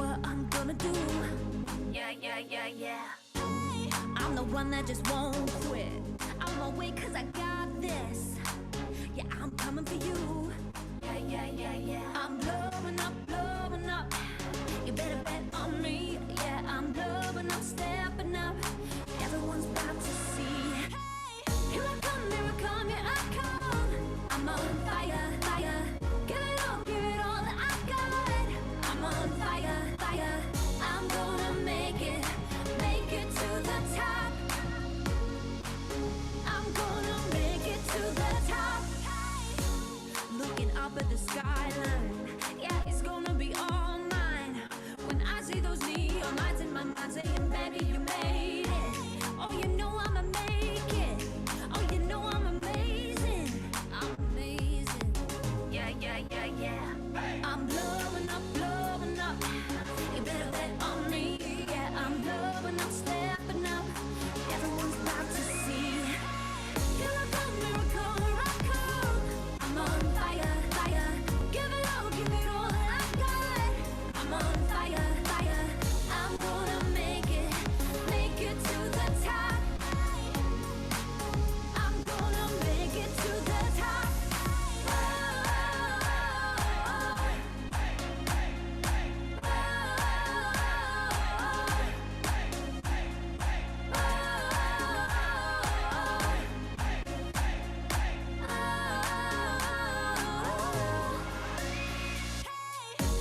what I'm gonna do. Yeah, yeah, yeah, yeah. I'm the one that just won't quit. I'm awake cause I got this. Yeah, I'm coming for you. Yeah, yeah, yeah, yeah. I'm blowing up, blowing up. You better bet on me. Yeah, I'm blowing up, stepping up. Everyone's about to see. Here I come, here I come. I'm on fire, fire. Give it all that I got. I'm on fire, fire. I'm gonna make it to the top. I'm gonna make it to the top. Looking up at the skyline, yeah, it's gonna be all mine. When I see those neon lights in my mind saying, baby, you made it. Oh, you know I'ma make it. Oh, you know I'm amazing. I'm amazing. Yeah, yeah, yeah, yeah. I'm blowing up, blowing up. You better bet on me. Yeah, I'm blowing up, stepping up. Everyone's about to see. Here I come, here I come. I'm on fire, fire. Give it all that I got. I'm on fire, fire. I'm gonna make it to the top. I'm gonna make it to the top.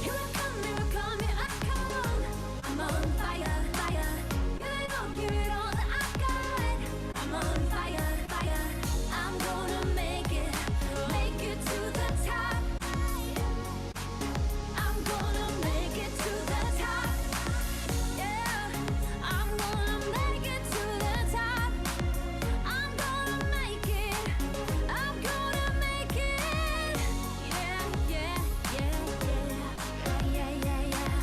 Here I come, I'm on fire, fire. Give it all that I got. I'm on fire, fire. I'm gonna make it to the top. I'm gonna make it to the top. Yeah, I'm gonna make it to the top. I'm gonna make it. I'm gonna make it. Yeah, yeah, yeah, yeah, yeah, yeah, yeah.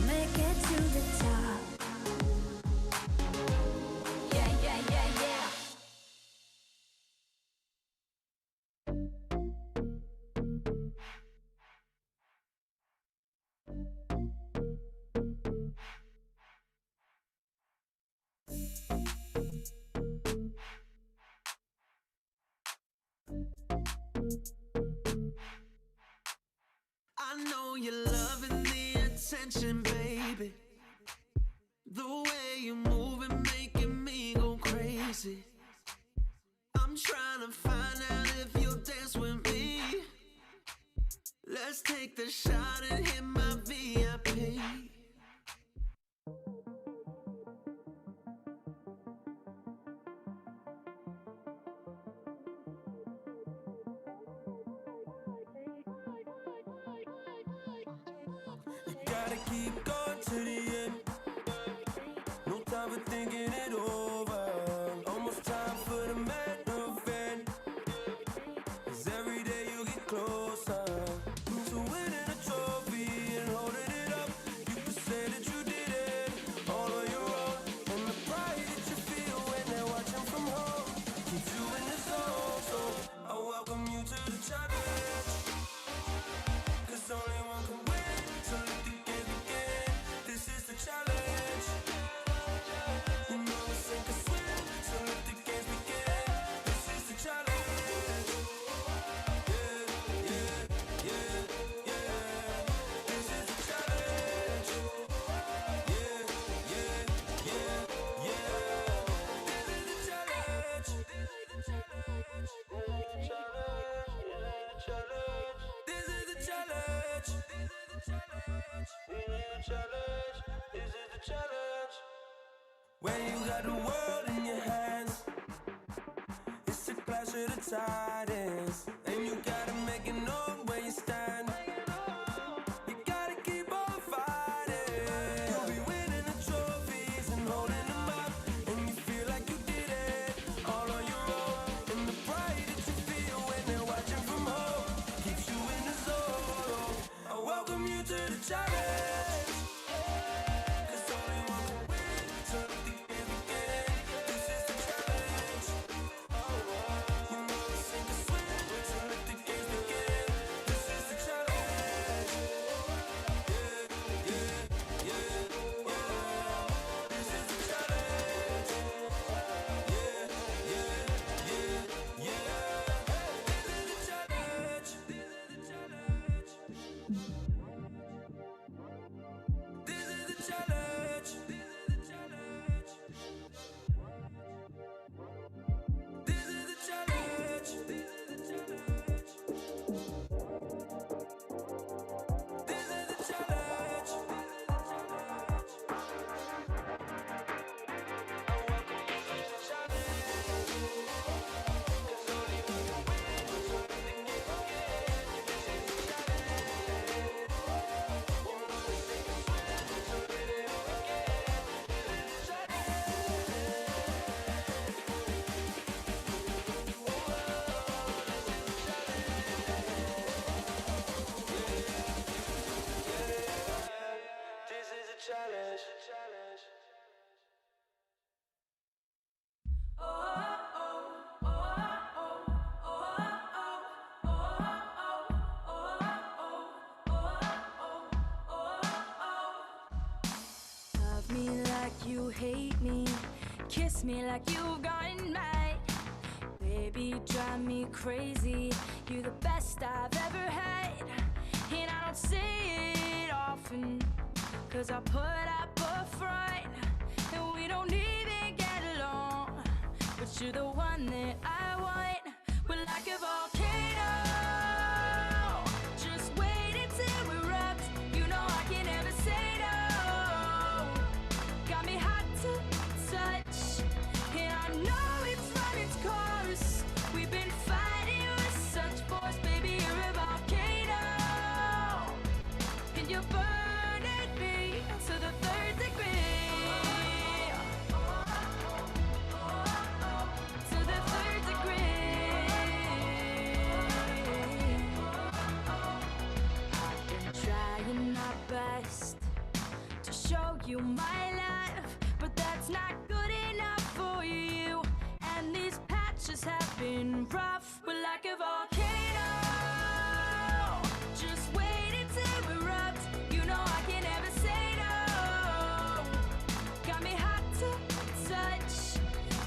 Make it to the top. Yeah, yeah, yeah, yeah. I know you're loving the attention, baby. The way you move and making me go crazy. I'm trying to find out if you'll dance with me. Let's take the shot and hit my VIP. Gotta keep going to the end. No time for thinking it over. Almost time for the main event. 'Cause every day you get closer to winning a trophy and holding it up. You can say that you did it all on your own. And the pride that you feel when they're watching from home keeps you in the zone. So I welcome you to the challenge. 'Cause only one can win. So let the game begin. This is the challenge. You know it's sink or swim. So let the games begin. This is the challenge. Yeah, yeah, yeah, yeah. This is the challenge. Yeah, yeah, yeah, yeah. This is the challenge. This is the challenge. This is the challenge. This is the challenge. This is the challenge. When you got the world in your hands, it's a clash of the titans, and you gotta make it known where you stand. You gotta keep on fighting. You'll be winning the trophies and holding them up, and you feel like you did it all on your own. And the pride that you feel when they're watching from home keeps you in the zone. I welcome you to the challenge. 'Cause only one can win, so let the game begin. This is the challenge. You know it's sink or swim, so kiss me like you've gone mad. Baby, drive me crazy. You're the best I've ever had. And I don't say it often, cause I put up a front, and we don't even get along. But you're the one that I want. We're like a volcano, just wait until we erupt. You know I can never say no. Got me hot to touch, and I know it's run its course. We've been fighting with such force, baby, you're a volcano, and you're burning me to the third degree. To the third degree. I've been trying my best to show you my love, but that's not good enough for you. And these patches have been rough. We're like a volcano, just wait until we erupt. You know I can never say no. Got me hot to touch,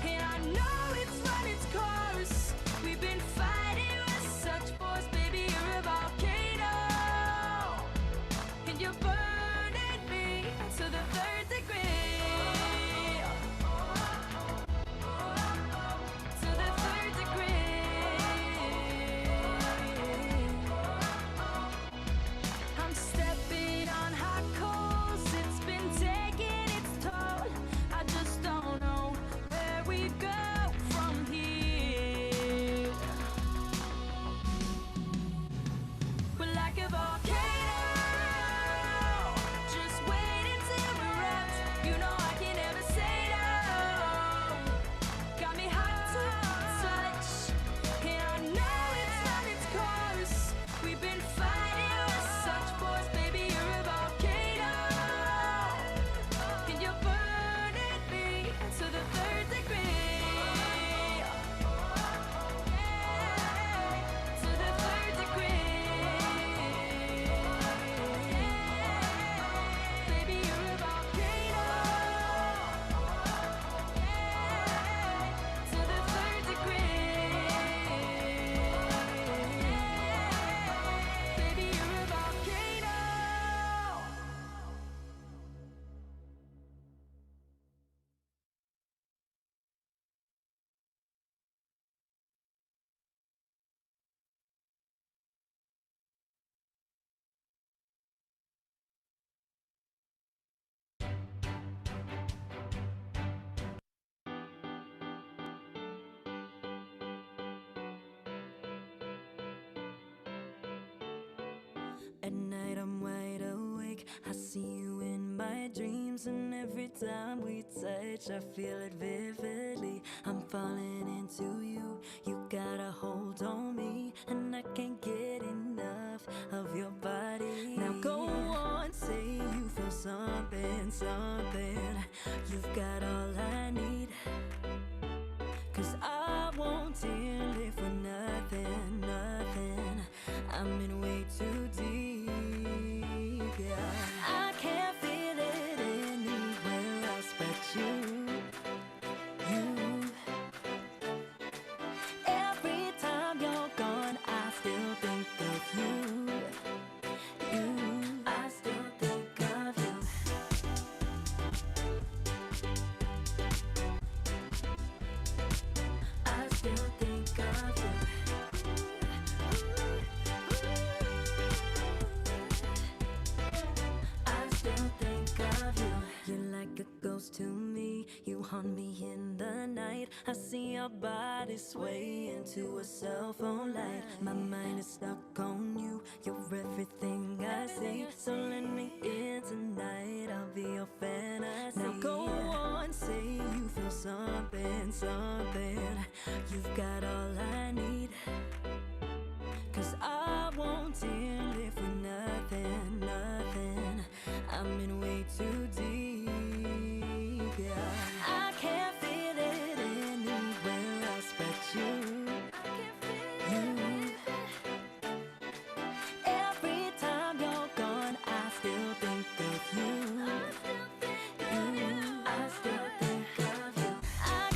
and I know it's run its course. We've been fighting with such force, baby, you're a volcano, and you're burning me to the third degree. To the third degree. I'm stepping on hot coals. It's been taking its toll. I just don't know where we go from here. We're like a volcano, just wait until we erupt. You know I can never say no. Got me hot to touch, and I know it's run its course. We've been fighting with such force, baby, you're a volcano, and you're burning me to the third degree. To the third degree. Baby, you're a volcano. To the third degree. Baby, you're a volcano. At night I'm wide awake, I see you in my dreams, and every time we touch I feel it vividly. I'm falling into you, you got a hold on me, and I can't get enough of your body. Now go on, say you feel something, something. You've got all I need, cause I won't live for nothing, nothing. I'm in way too deep, yeah. I can't feel it anywhere else but you, you. Every time you're gone, I still think of you, you. I still think of you. I still think of you. I still think of you. You're like a ghost to me. You haunt me in the night. I see your body sway into a cell phone light. My mind is stuck on you. You're everything I see. So let me in tonight. I'll be your fantasy. Now go on, say you feel something, something. You've got all I need, cause I won't live for nothing, nothing. I'm in way too deep, yeah. I can't feel it anywhere else but you, you. Every time you're gone, I still think of you, you. I still think of you. I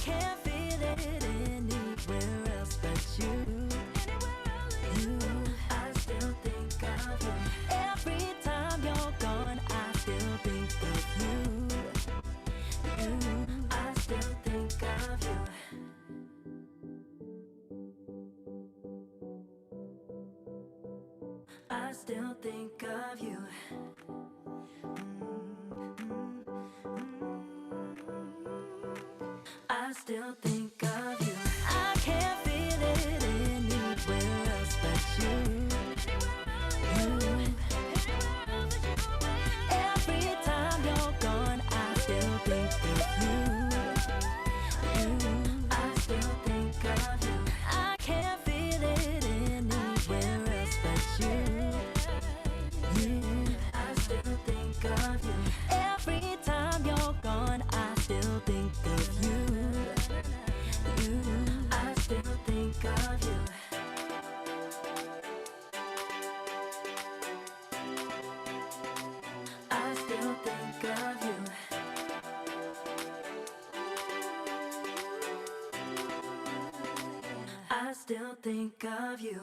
I still think of you. I still think of you. I can't feel it anywhere else but you. Every time you're gone, I still think of you. I still think of you. I can't feel it anywhere else but you. I still think of you. Every time you're gone, I still think of you. I still think of you. I still think of you. I still think of you.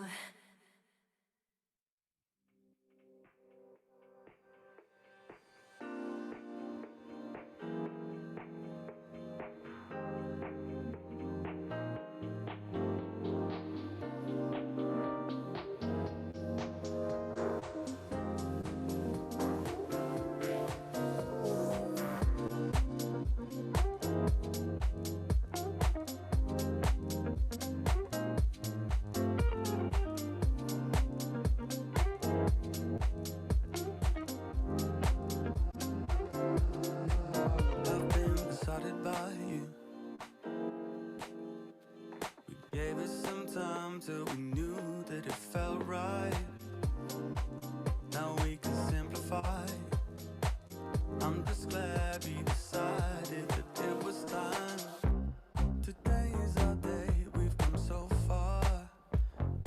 I've been besotted by you. We gave it some time till we knew that it felt right. Now we can simplify. I'm just glad we decided that it was time. Today is our day, we've come so far.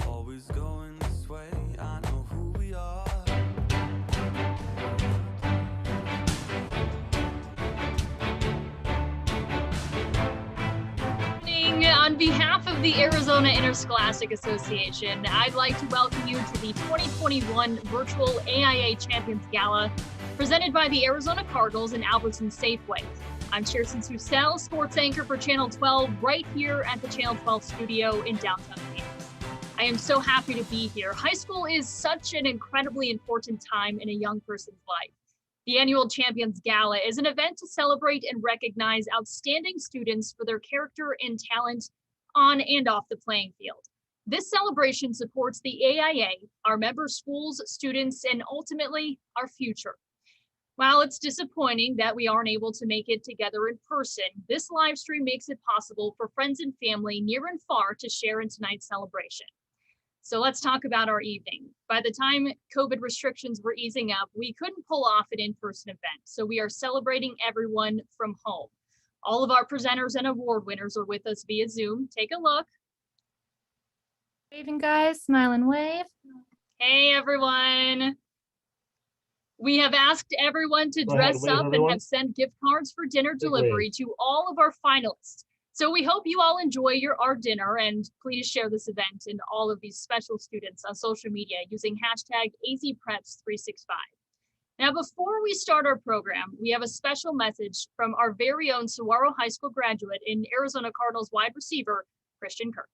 Always going this way, I know who we are. On behalf of the Arizona Interscholastic Association, I'd like to welcome you to the 2021 virtual AIA Champions Gala, presented by the Arizona Cardinals and Albertsons Safeway. I'm Kirsten Soussel, sports anchor for Channel 12, right here at the Channel 12 studio in downtown Phoenix. I am so happy to be here. High school is such an incredibly important time in a young person's life. The annual Champions Gala is an event to celebrate and recognize outstanding students for their character and talent on and off the playing field. This celebration supports the AIA, our member schools, students, and ultimately our future. While it's disappointing that we aren't able to make it together in person, this live stream makes it possible for friends and family near and far to share in tonight's celebration. So let's talk about our evening. By the time COVID restrictions were easing up, we couldn't pull off an in-person event, so we are celebrating everyone from home. All of our presenters and award winners are with us via Zoom. Take a look. Waving, guys, smile and wave. Hey, everyone. We have asked everyone to dress up and have sent gift cards for dinner delivery to all of our finalists. So we hope you all enjoy our dinner, and please share this event and all of these special students on social media using hashtag AZPreps365. Now, before we start our program, we have a special message from our very own Saguaro High School graduate and Arizona Cardinals wide receiver, Christian Kirk.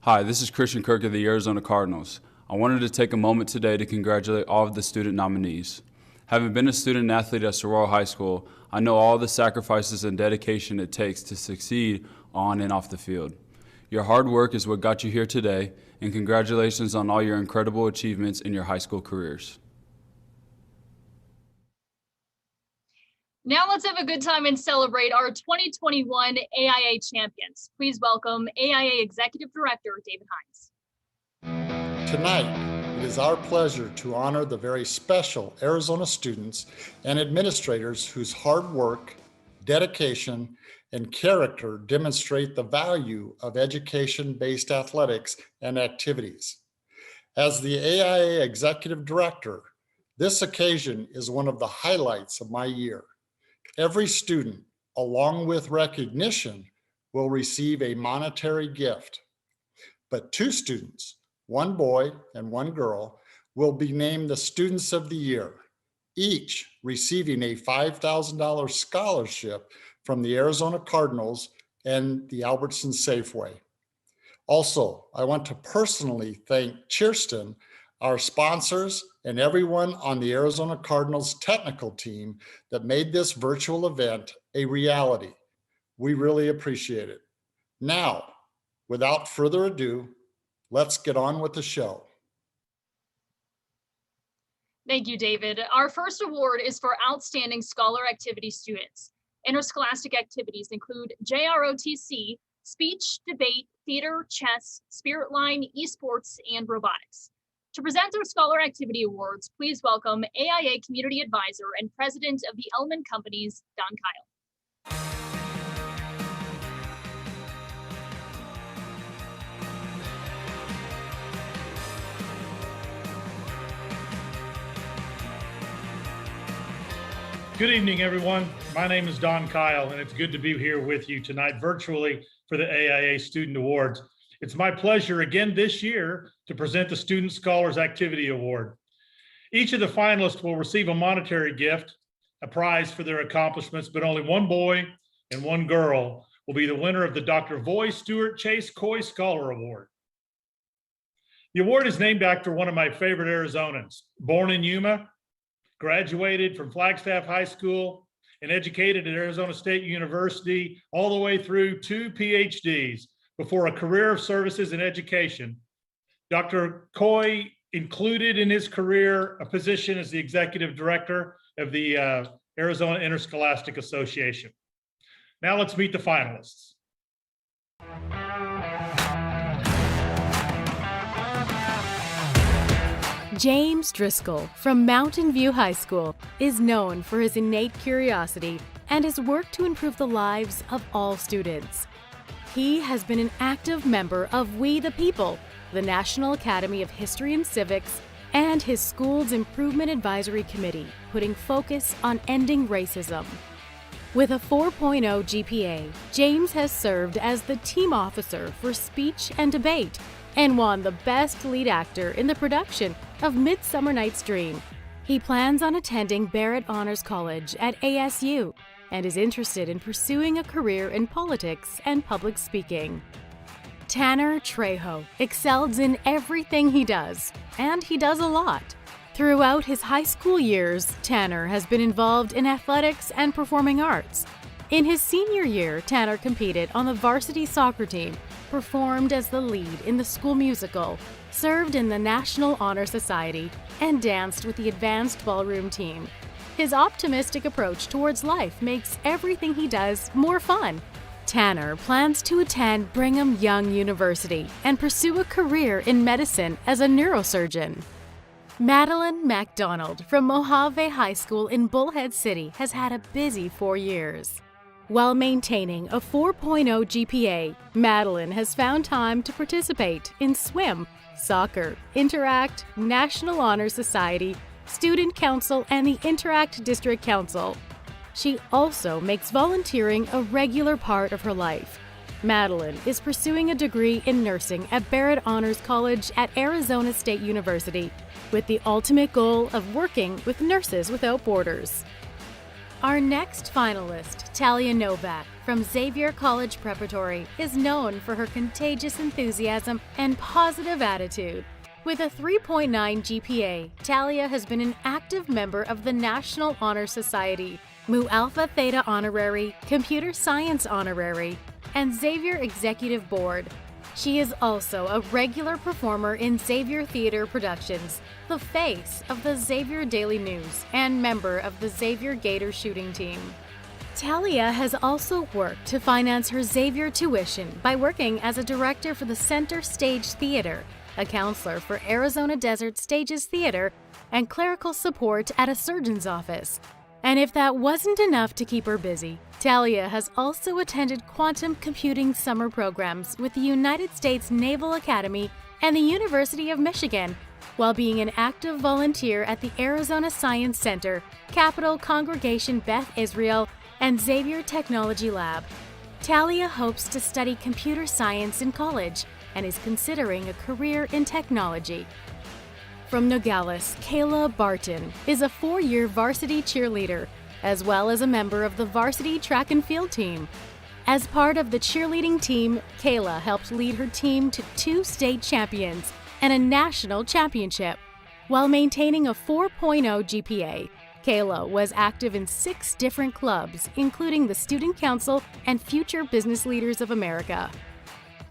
Hi, this is Christian Kirk of the Arizona Cardinals. I wanted to take a moment today to congratulate all of the student nominees. Having been a student athlete at Saguaro High School, I know all the sacrifices and dedication it takes to succeed on and off the field. Your hard work is what got you here today, and congratulations on all your incredible achievements in your high school careers. Now let's have a good time and celebrate our 2021 AIA champions. Please welcome AIA Executive Director, David Hines. Tonight, it is our pleasure to honor the very special Arizona students and administrators whose hard work, dedication, and character demonstrate the value of education-based athletics and activities. As the AIA Executive Director, this occasion is one of the highlights of my year. Every student, along with recognition, will receive a monetary gift. But 2 students, one boy and one girl, will be named the Students of the Year, each receiving a $5,000 scholarship from the Arizona Cardinals and the Albertsons Safeway. Also, I want to personally thank Cheerston, our sponsors, and everyone on the Arizona Cardinals technical team that made this virtual event a reality. We really appreciate it. Now, without further ado, let's get on with the show. Thank you, David. Our first award is for Outstanding Scholar Activity students. Interscholastic activities include JROTC, speech, debate, theater, chess, spirit line, esports, and robotics. To present our Scholar Activity Awards, please welcome AIA Community Advisor and President of the Elman Companies, Don Kyle. Good evening, everyone. My name is Don Kyle, and it's good to be here with you tonight virtually for the AIA Student Awards. It's my pleasure again this year to present the Student Scholars Activity Award. Each of the finalists will receive a monetary gift, a prize for their accomplishments, but only one boy and one girl will be the winner of the Dr. Voy Stewart Chase Coy Scholar Award. The award is named after one of my favorite Arizonans. Born in Yuma, graduated from Flagstaff High School, and educated at Arizona State University all the way through 2 PhDs before a career of services in education. Dr. Coy included in his career a position as the executive director of the Arizona Interscholastic Association. Now let's meet the finalists. James Driscoll from Mountain View High School is known for his innate curiosity and his work to improve the lives of all students. He has been an active member of We the People, the National Academy of History and Civics, and his school's Improvement Advisory Committee, putting focus on ending racism. With a 4.0 GPA, James has served as the team officer for speech and debate and won the Best Lead Actor in the production of Midsummer Night's Dream. He plans on attending Barrett Honors College at ASU and is interested in pursuing a career in politics and public speaking. Tanner Trejo excels in everything he does, and he does a lot. Throughout his high school years, Tanner has been involved in athletics and performing arts. In his senior year, Tanner competed on the varsity soccer team, performed as the lead in the school musical, served in the National Honor Society, and danced with the advanced ballroom team. His optimistic approach towards life makes everything he does more fun. Tanner plans to attend Brigham Young University and pursue a career in medicine as a neurosurgeon. Madeline MacDonald from Mojave High School in Bullhead City has had a busy 4 years. While maintaining a 4.0 GPA, Madeline has found time to participate in swim, soccer, Interact, National Honor Society, Student Council, and the Interact District Council. She also makes volunteering a regular part of her life. Madeline is pursuing a degree in nursing at Barrett Honors College at Arizona State University, with the ultimate goal of working with Nurses Without Borders. Our next finalist, Talia Novak from Xavier College Preparatory, is known for her contagious enthusiasm and positive attitude. With a 3.9 GPA, Talia has been an active member of the National Honor Society, Mu Alpha Theta Honorary, Computer Science Honorary, and Xavier Executive Board. She is also a regular performer in Xavier Theater Productions, the face of the Xavier Daily News, and member of the Xavier Gator shooting team. Talia has also worked to finance her Xavier tuition by working as a director for the Center Stage Theater, a counselor for Arizona Desert Stages Theater, and clerical support at a surgeon's office. And if that wasn't enough to keep her busy, Talia has also attended quantum computing summer programs with the United States Naval Academy and the University of Michigan, while being an active volunteer at the Arizona Science Center, Capital Congregation Beth Israel, and Xavier Technology Lab. Talia hopes to study computer science in college and is considering a career in technology. From Nogales, Kayla Barton is a 4-year varsity cheerleader, as well as a member of the varsity track and field team. As part of the cheerleading team, Kayla helped lead her team to 2 state champions and a national championship. While maintaining a 4.0 GPA, Kayla was active in 6 different clubs, including the Student Council and Future Business Leaders of America.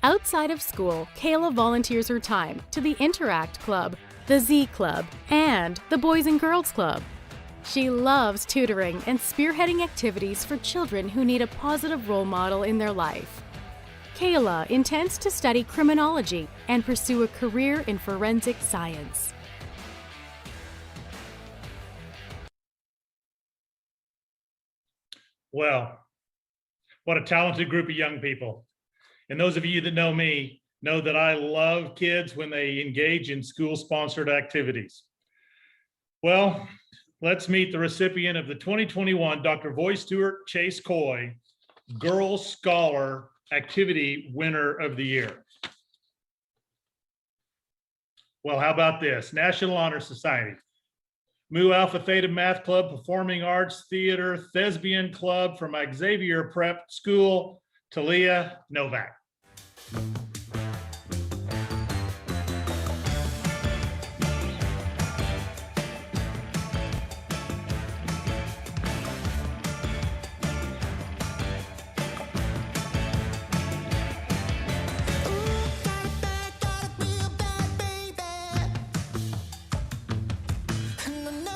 Outside of school, Kayla volunteers her time to the Interact Club, the Z Club, and the Boys and Girls Club. She loves tutoring and spearheading activities for children who need a positive role model in their life. Kayla intends to study criminology and pursue a career in forensic science. Well, what a talented group of young people. And those of you that know me know that I love kids when they engage in school-sponsored activities. Well, let's meet the recipient of the 2021 Dr. Voice Stewart Chase Coy Girls Scholar Activity Winner of the Year. Well, how about this? National Honor Society, Mu Alpha Theta Math Club, Performing Arts, Theater, Thespian Club from Xavier Prep School, Talia Novak.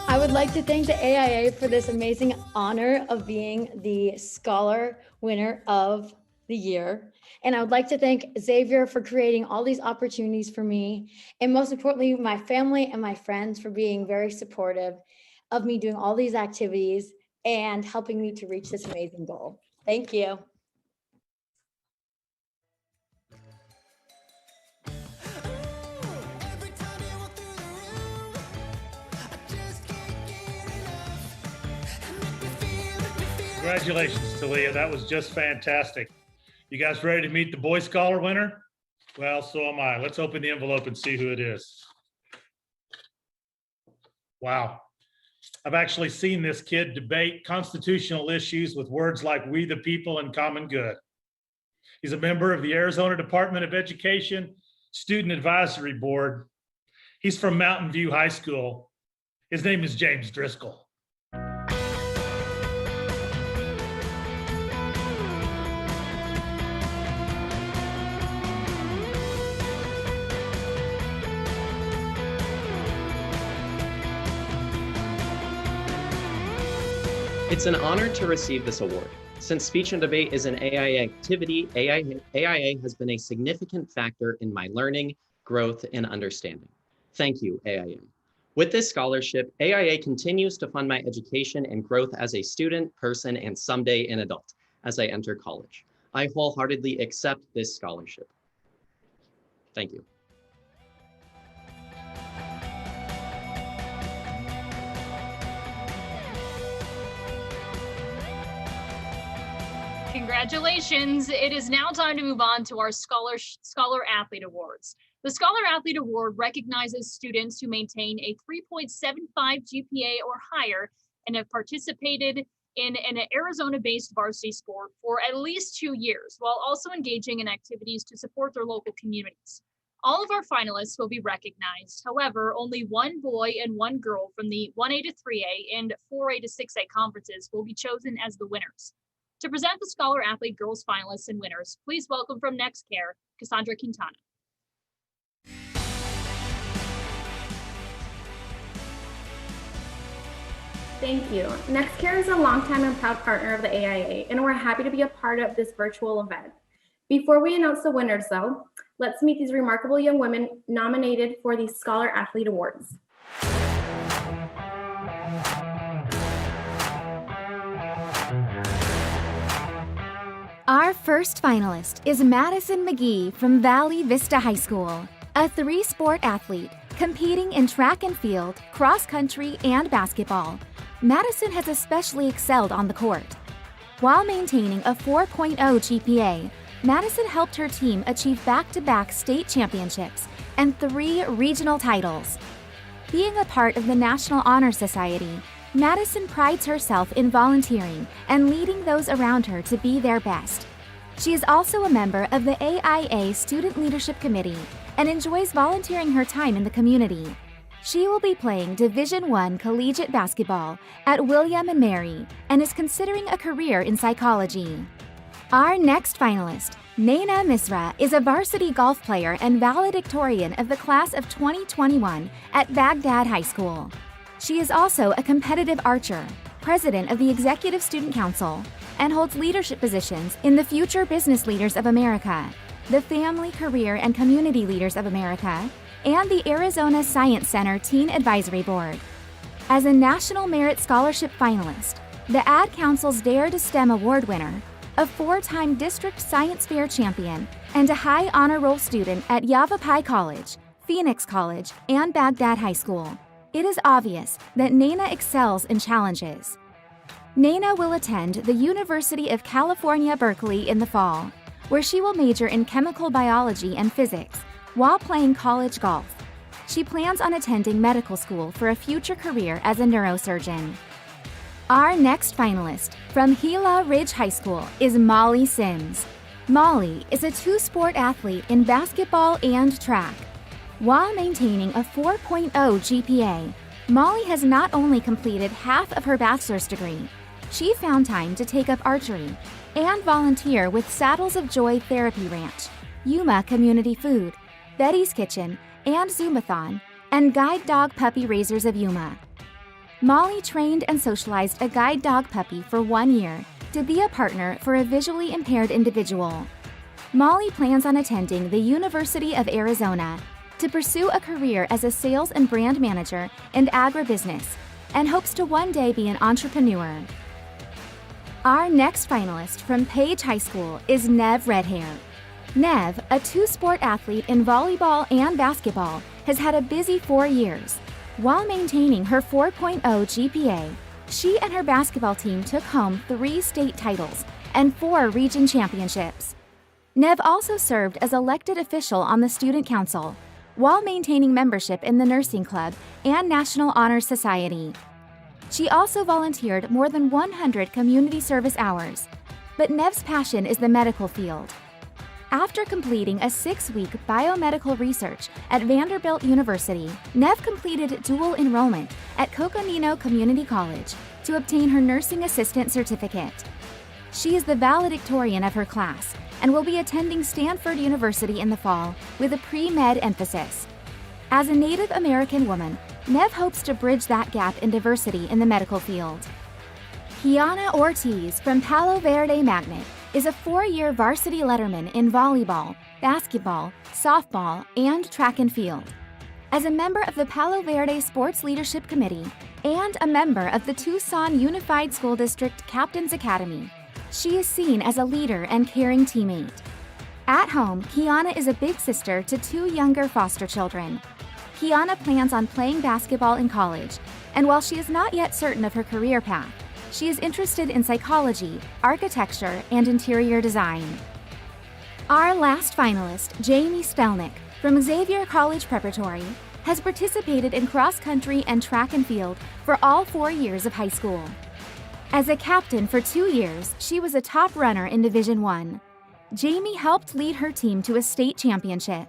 I would like to thank the AIA for this amazing honor of being the Scholar Winner of the Year. And I would like to thank Xavier for creating all these opportunities for me. And most importantly, my family and my friends for being very supportive of me doing all these activities and helping me to reach this amazing goal. Thank you. Congratulations, Talia. That was just fantastic. You guys ready to meet the Boy Scholar winner? Well, so am I. Let's open the envelope and see who it is. Wow. I've actually seen this kid debate constitutional issues with words like we the people and common good. He's a member of the Arizona Department of Education Student Advisory Board. He's from Mountain View High School. His name is James Driscoll. It's an honor to receive this award. Since speech and debate is an AIA activity, AIA has been a significant factor in my learning, growth, and understanding. Thank you, AIA. With this scholarship, AIA continues to fund my education and growth as a student, person, and someday an adult as I enter college. I wholeheartedly accept this scholarship. Thank you. Congratulations. It is now time to move on to our Scholar Athlete Awards. The Scholar Athlete Award recognizes students who maintain a 3.75 GPA or higher and have participated in an Arizona-based varsity sport for at least 2 years, while also engaging in activities to support their local communities. All of our finalists will be recognized. However, only one boy and one girl from the 1A to 3A and 4A to 6A conferences will be chosen as the winners. To present the Scholar Athlete Girls finalists and winners, please welcome from NextCare, Cassandra Quintana. Thank you. NextCare is a longtime and proud partner of the AIA, and we're happy to be a part of this virtual event. Before we announce the winners, though, let's meet these remarkable young women nominated for the Scholar Athlete Awards. Our first finalist is Madison McGee from Valley Vista High School, a 3-sport athlete competing in track and field, cross country, and basketball. Madison has especially excelled on the court. While maintaining a 4.0 GPA, Madison helped her team achieve back-to-back state championships and 3 regional titles. Being a part of the National Honor Society, Madison prides herself in volunteering and leading those around her to be their best. She is also a member of the AIA Student Leadership Committee and enjoys volunteering her time in the community. She will be playing Division I collegiate basketball at William & Mary and is considering a career in psychology. Our next finalist, Naina Misra, is a varsity golf player and valedictorian of the class of 2021 at Baghdad High School. She is also a competitive archer, president of the Executive Student Council, and holds leadership positions in the Future Business Leaders of America, the Family, Career, and Community Leaders of America, and the Arizona Science Center Teen Advisory Board. As a National Merit Scholarship finalist, the Ad Council's Dare to STEM Award winner, a 4-time District Science Fair champion, and a high honor roll student at Yavapai College, Phoenix College, and Baghdad High School, it is obvious that Naina excels in challenges. Naina will attend the University of California, Berkeley in the fall, where she will major in chemical biology and physics while playing college golf. She plans on attending medical school for a future career as a neurosurgeon. Our next finalist from Gila Ridge High School is Molly Sims. Molly is a 2-sport athlete in basketball and track. While maintaining a 4.0 GPA, Molly has not only completed half of her bachelor's degree, she found time to take up archery and volunteer with Saddles of Joy Therapy Ranch, Yuma Community Food, Betty's Kitchen, and Zoomathon, and Guide Dog Puppy Raisers of Yuma. Molly trained and socialized a guide dog puppy for 1 year to be a partner for a visually impaired individual. Molly plans on attending the University of Arizona to pursue a career as a sales and brand manager in agribusiness and hopes to one day be an entrepreneur. Our next finalist from Page High School is Nev Redhair. Nev, a 2-sport athlete in volleyball and basketball, has had a busy 4 years. While maintaining her 4.0 GPA, she and her basketball team took home 3 state titles and 4 region championships. Nev also served as elected official on the Student Council, while maintaining membership in the Nursing Club and National Honor Society. She also volunteered more than 100 community service hours, but Nev's passion is the medical field. After completing a 6-week biomedical research at Vanderbilt University, Nev completed dual enrollment at Coconino Community College to obtain her nursing assistant certificate. She is the valedictorian of her class and will be attending Stanford University in the fall with a pre-med emphasis. As a Native American woman, Nev hopes to bridge that gap in diversity in the medical field. Kiana Ortiz from Palo Verde Magnet is a 4-year varsity letterman in volleyball, basketball, softball, and track and field. As a member of the Palo Verde Sports Leadership Committee and a member of the Tucson Unified School District Captains Academy, she is seen as a leader and caring teammate. At home, Kiana is a big sister to 2 younger foster children. Kiana plans on playing basketball in college, and while she is not yet certain of her career path, she is interested in psychology, architecture, and interior design. Our last finalist, Jamie Spelnick, from Xavier College Preparatory, has participated in cross-country and track and field for all 4 years of high school. As a captain for 2 years, she was a top runner in Division I. Jamie helped lead her team to a state championship.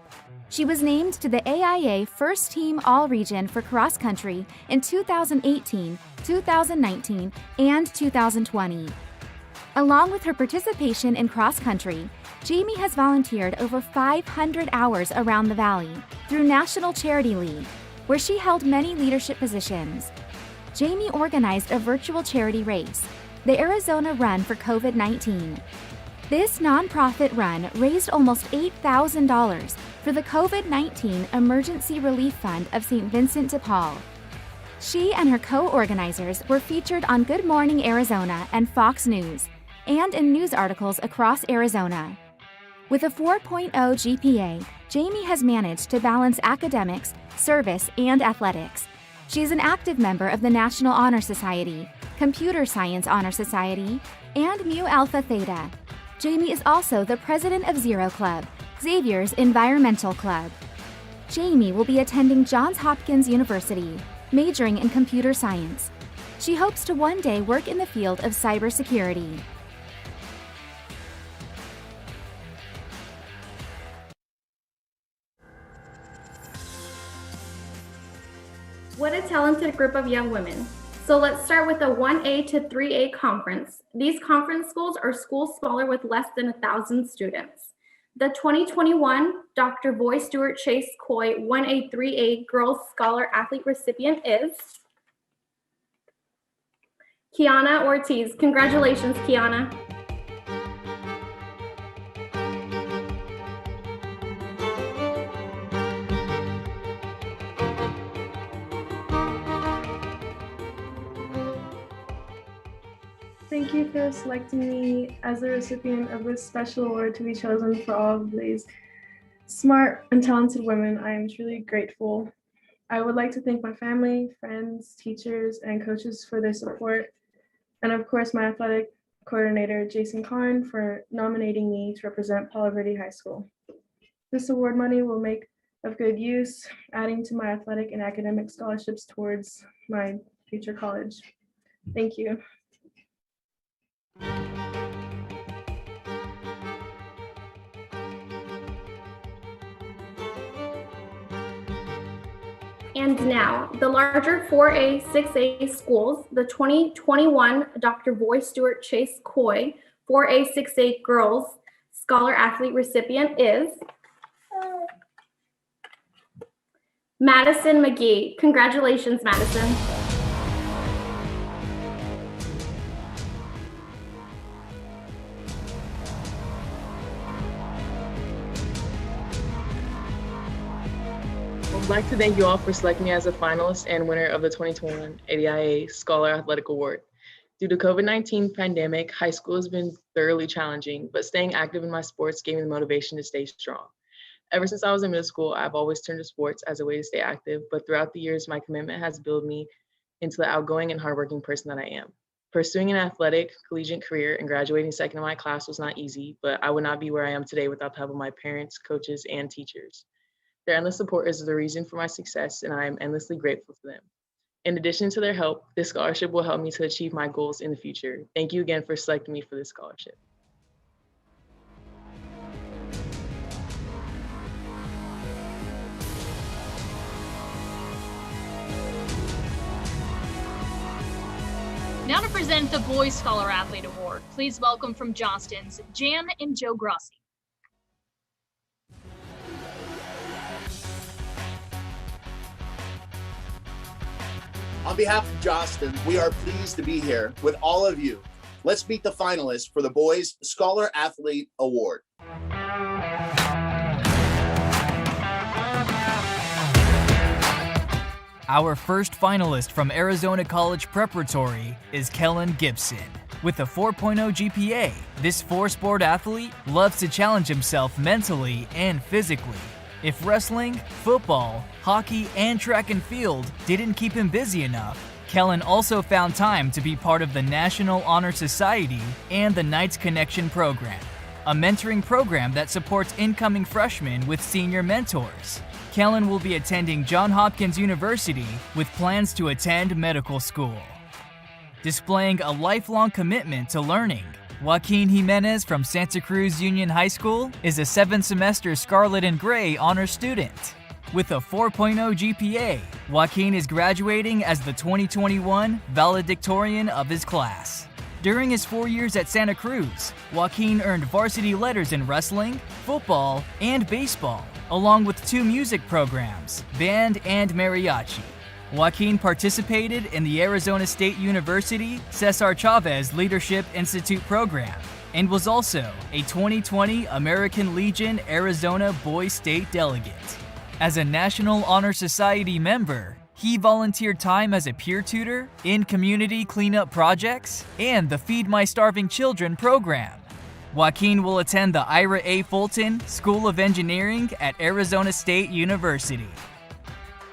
She was named to the AIA First Team All-Region for Cross Country in 2018, 2019, and 2020. Along with her participation in cross country, Jamie has volunteered over 500 hours around the Valley through National Charity League, where she held many leadership positions. Jamie organized a virtual charity race, the Arizona Run for COVID-19. This nonprofit run raised almost $8,000 for the COVID-19 Emergency Relief Fund of St. Vincent de Paul. She and her co-organizers were featured on Good Morning Arizona and Fox News, and in news articles across Arizona. With a 4.0 GPA, Jamie has managed to balance academics, service, and athletics. She is an active member of the National Honor Society, Computer Science Honor Society, and Mu Alpha Theta. Jamie is also the president of Zero Club, Xavier's environmental club. Jamie will be attending Johns Hopkins University, majoring in computer science. She hopes to one day work in the field of cybersecurity. What a talented group of young women. So let's start with a 1A to 3A conference. These conference schools are schools smaller with less than 1,000 students. The 2021 Dr. Boy Stewart Chase Coy 1A 3A Girls Scholar Athlete recipient is Kiana Ortiz. Congratulations, Kiana. Thank you for selecting me as the recipient of this special award to be chosen for all of these smart and talented women. I am truly grateful. I would like to thank my family, friends, teachers, and coaches for their support, and of course my athletic coordinator, Jason Karn, for nominating me to represent Palo Verde High School. This award money will make of good use, adding to my athletic and academic scholarships towards my future college. Thank you. And now, the larger 4A, 6A schools, the 2021 Dr. Boy Stewart Chase Coy 4A, 6A Girls Scholar Athlete recipient is Madison McGee. Congratulations, Madison. I'd like to thank you all for selecting me as a finalist and winner of the 2021 AIA Scholar Athletic Award. Due to COVID-19 pandemic, high school has been thoroughly challenging, but staying active in my sports gave me the motivation to stay strong. Ever since I was in middle school, I've always turned to sports as a way to stay active, but throughout the years, my commitment has built me into the outgoing and hardworking person that I am. Pursuing an athletic collegiate career and graduating second in my class was not easy, but I would not be where I am today without the help of my parents, coaches, and teachers. Their endless support is the reason for my success, and I am endlessly grateful to them. In addition to their help, this scholarship will help me to achieve my goals in the future. Thank you again for selecting me for this scholarship. Now to present the Boys Scholar Athlete Award, please welcome from Johnston's Jan and Joe Grossi. On behalf of Johnston, we are pleased to be here with all of you. Let's meet the finalists for the Boys Scholar Athlete Award. Our first finalist from Arizona College Preparatory is Kellen Gibson. With a 4.0 GPA, this four-sport athlete loves to challenge himself mentally and physically. If wrestling, football, hockey, and track and field didn't keep him busy enough, Kellen also found time to be part of the National Honor Society and the Knights Connection program, a mentoring program that supports incoming freshmen with senior mentors. Kellen will be attending Johns Hopkins University with plans to attend medical school. Displaying a lifelong commitment to learning, Joaquin Jimenez from Santa Cruz Union High School is a 7th semester Scarlet and Gray honor student. With a 4.0 GPA, Joaquin is graduating as the 2021 valedictorian of his class. During his 4 years at Santa Cruz, Joaquin earned varsity letters in wrestling, football, and baseball, along with 2 music programs, band and mariachi. Joaquin participated in the Arizona State University Cesar Chavez Leadership Institute program and was also a 2020 American Legion Arizona Boys State delegate. As a National Honor Society member, he volunteered time as a peer tutor in community cleanup projects and the Feed My Starving Children program. Joaquin will attend the Ira A. Fulton School of Engineering at Arizona State University.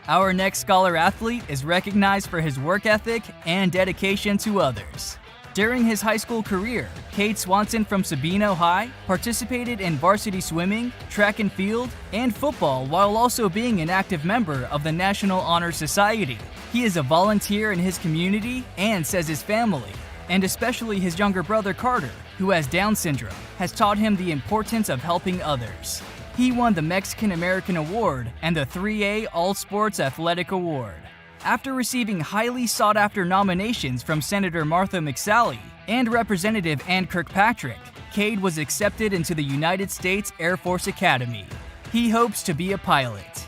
Our next scholar athlete is recognized for his work ethic and dedication to others. During his high school career, Cade Swanson from Sabino High participated in varsity swimming, track and field, and football while also being an active member of the National Honor Society. He is a volunteer in his community and says his family, and especially his younger brother Carter, who has Down syndrome, has taught him the importance of helping others. He won the Mexican American Award and the 3A All Sports Athletic Award. After receiving highly sought-after nominations from Senator Martha McSally and Representative Ann Kirkpatrick, Cade was accepted into the United States Air Force Academy. He hopes to be a pilot.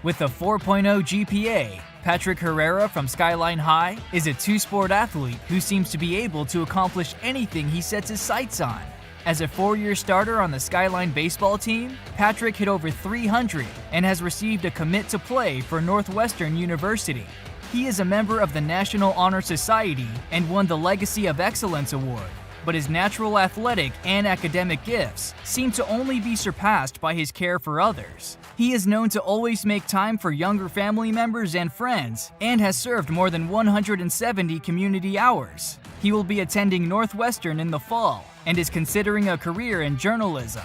With a 4.0 GPA, Patrick Herrera from Skyline High is a two-sport athlete who seems to be able to accomplish anything he sets his sights on. As a four-year starter on the Skyline baseball team, Patrick hit over 300 and has received a commit to play for Northwestern University. He is a member of the National Honor Society and won the Legacy of Excellence Award, but his natural athletic and academic gifts seem to only be surpassed by his care for others. He is known to always make time for younger family members and friends and has served more than 170 community hours. He will be attending Northwestern in the fall and is considering a career in journalism.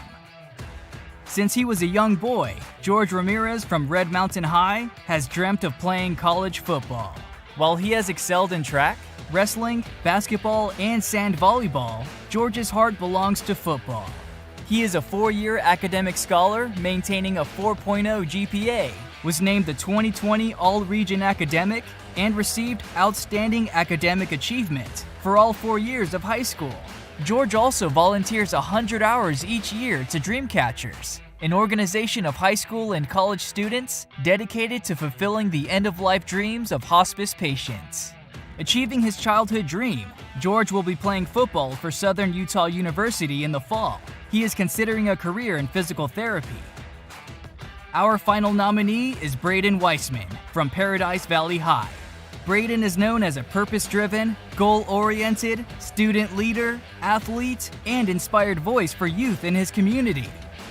Since he was a young boy, George Ramirez from Red Mountain High has dreamt of playing college football. While he has excelled in track, wrestling, basketball, and sand volleyball, George's heart belongs to football. He is a four-year academic scholar maintaining a 4.0 GPA, was named the 2020 All-Region Academic, and received Outstanding Academic Achievement for all 4 years of high school. George also volunteers 100 hours each year to Dreamcatchers, an organization of high school and college students dedicated to fulfilling the end-of-life dreams of hospice patients. Achieving his childhood dream, George will be playing football for Southern Utah University in the fall. He is considering a career in physical therapy. Our final nominee is Braden Weissman from Paradise Valley High. Braden is known as a purpose-driven, goal-oriented, student leader, athlete, and inspired voice for youth in his community.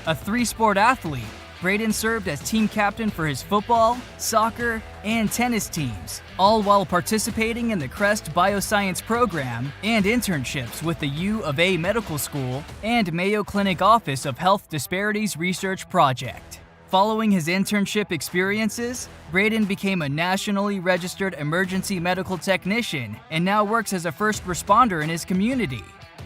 A three-sport athlete, Braden served as team captain for his football, soccer, and tennis teams, all while participating in the CREST Bioscience program and internships with the U of A Medical School and Mayo Clinic Office of Health Disparities Research Project. Following his internship experiences, Braden became a nationally registered emergency medical technician and now works as a first responder in his community.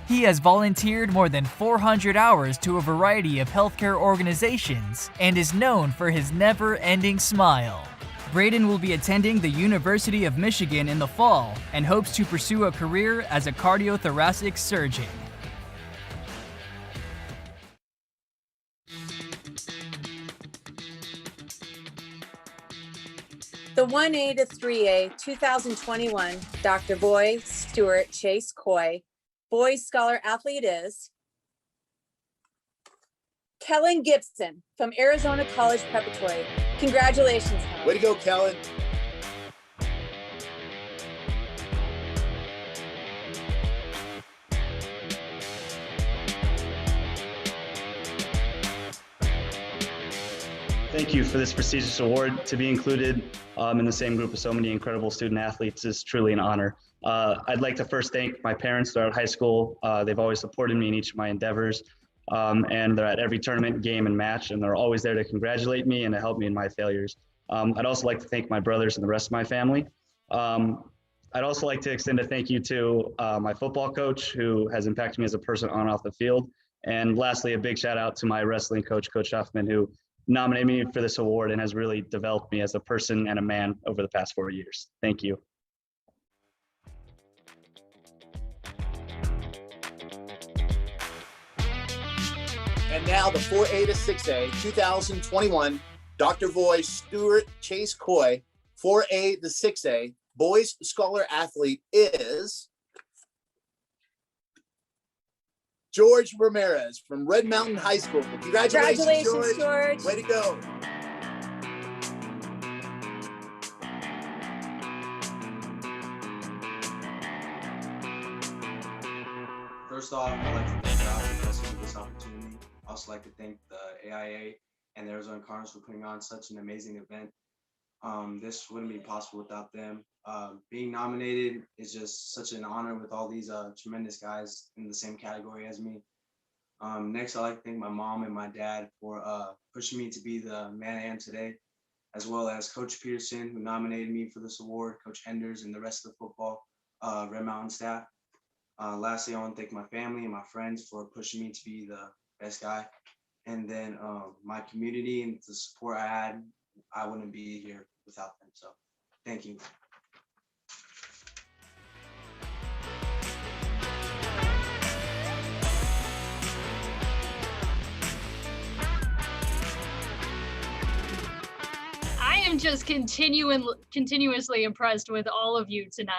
He has volunteered more than 400 hours to a variety of healthcare organizations and is known for his never-ending smile. Braden will be attending the University of Michigan in the fall and hopes to pursue a career as a cardiothoracic surgeon. The 1A to 3A 2021 Dr. Boy Stewart Chase Coy Boys Scholar Athlete is Kellen Gibson from Arizona College Preparatory. Congratulations, Kellen. Way to go, Kellen. Thank you for this prestigious award. To be included in the same group of so many incredible student athletes is truly an honor. I'd like to first thank my parents throughout high school. They've always supported me in each of my endeavors, and they're at every tournament, game, and match, and they're always there to congratulate me and to help me in my failures. I'd also like to thank my brothers and the rest of my family. I'd also like to extend a thank you to my football coach, who has impacted me as a person on and off the field. And lastly, a big shout out to my wrestling coach, Coach Huffman, who nominated me for this award and has really developed me as a person and a man over the past 4 years. Thank you. And now the 4A to 6A 2021 Dr. Boy Stewart Chase Coy 4A to 6A Boys Scholar Athlete is George Ramirez from Red Mountain High School. Congratulations, George. Way to go. First off, I'd like to thank God for blessing me with this opportunity. I'd also like to thank the AIA and the Arizona Cardinals for putting on such an amazing event. This wouldn't be possible without them. Being nominated is just such an honor with all these tremendous guys in the same category as me. Next, I'd like to thank my mom and my dad for pushing me to be the man I am today, as well as Coach Peterson, who nominated me for this award, Coach Enders, and the rest of the football Red Mountain staff. Lastly, I want to thank my family and my friends for pushing me to be the best guy. And then my community and the support I had, I wouldn't be here without them. So Thank you. I am just continuously impressed with all of you tonight.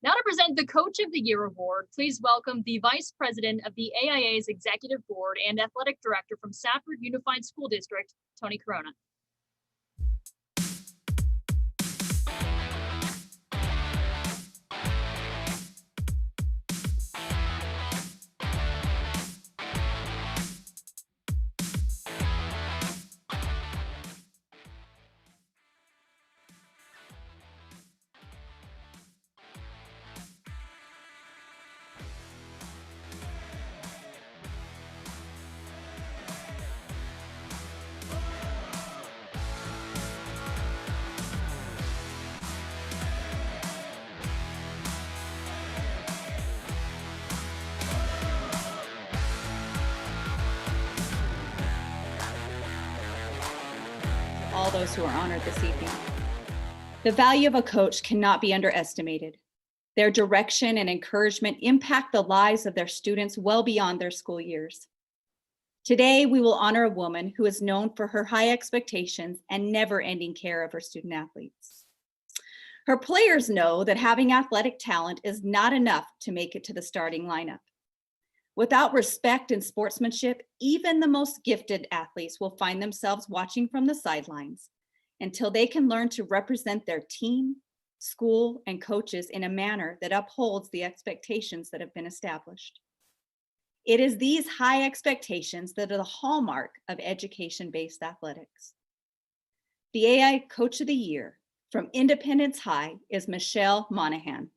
Now to present the Coach of the Year award, please welcome the Vice President of the AIA's Executive Board and Athletic Director from Safford Unified School District, Tony Corona. All those who are honored this evening. The value of a coach cannot be underestimated. Their direction and encouragement impact the lives of their students well beyond their school years. Today, we will honor a woman who is known for her high expectations and never-ending care of her student athletes. Her players know that having athletic talent is not enough to make it to the starting lineup. Without respect and sportsmanship, even the most gifted athletes will find themselves watching from the sidelines until they can learn to represent their team, school, and coaches in a manner that upholds the expectations that have been established. It is these high expectations that are the hallmark of education-based athletics. The AI Coach of the Year from Independence High is Michelle Monahan.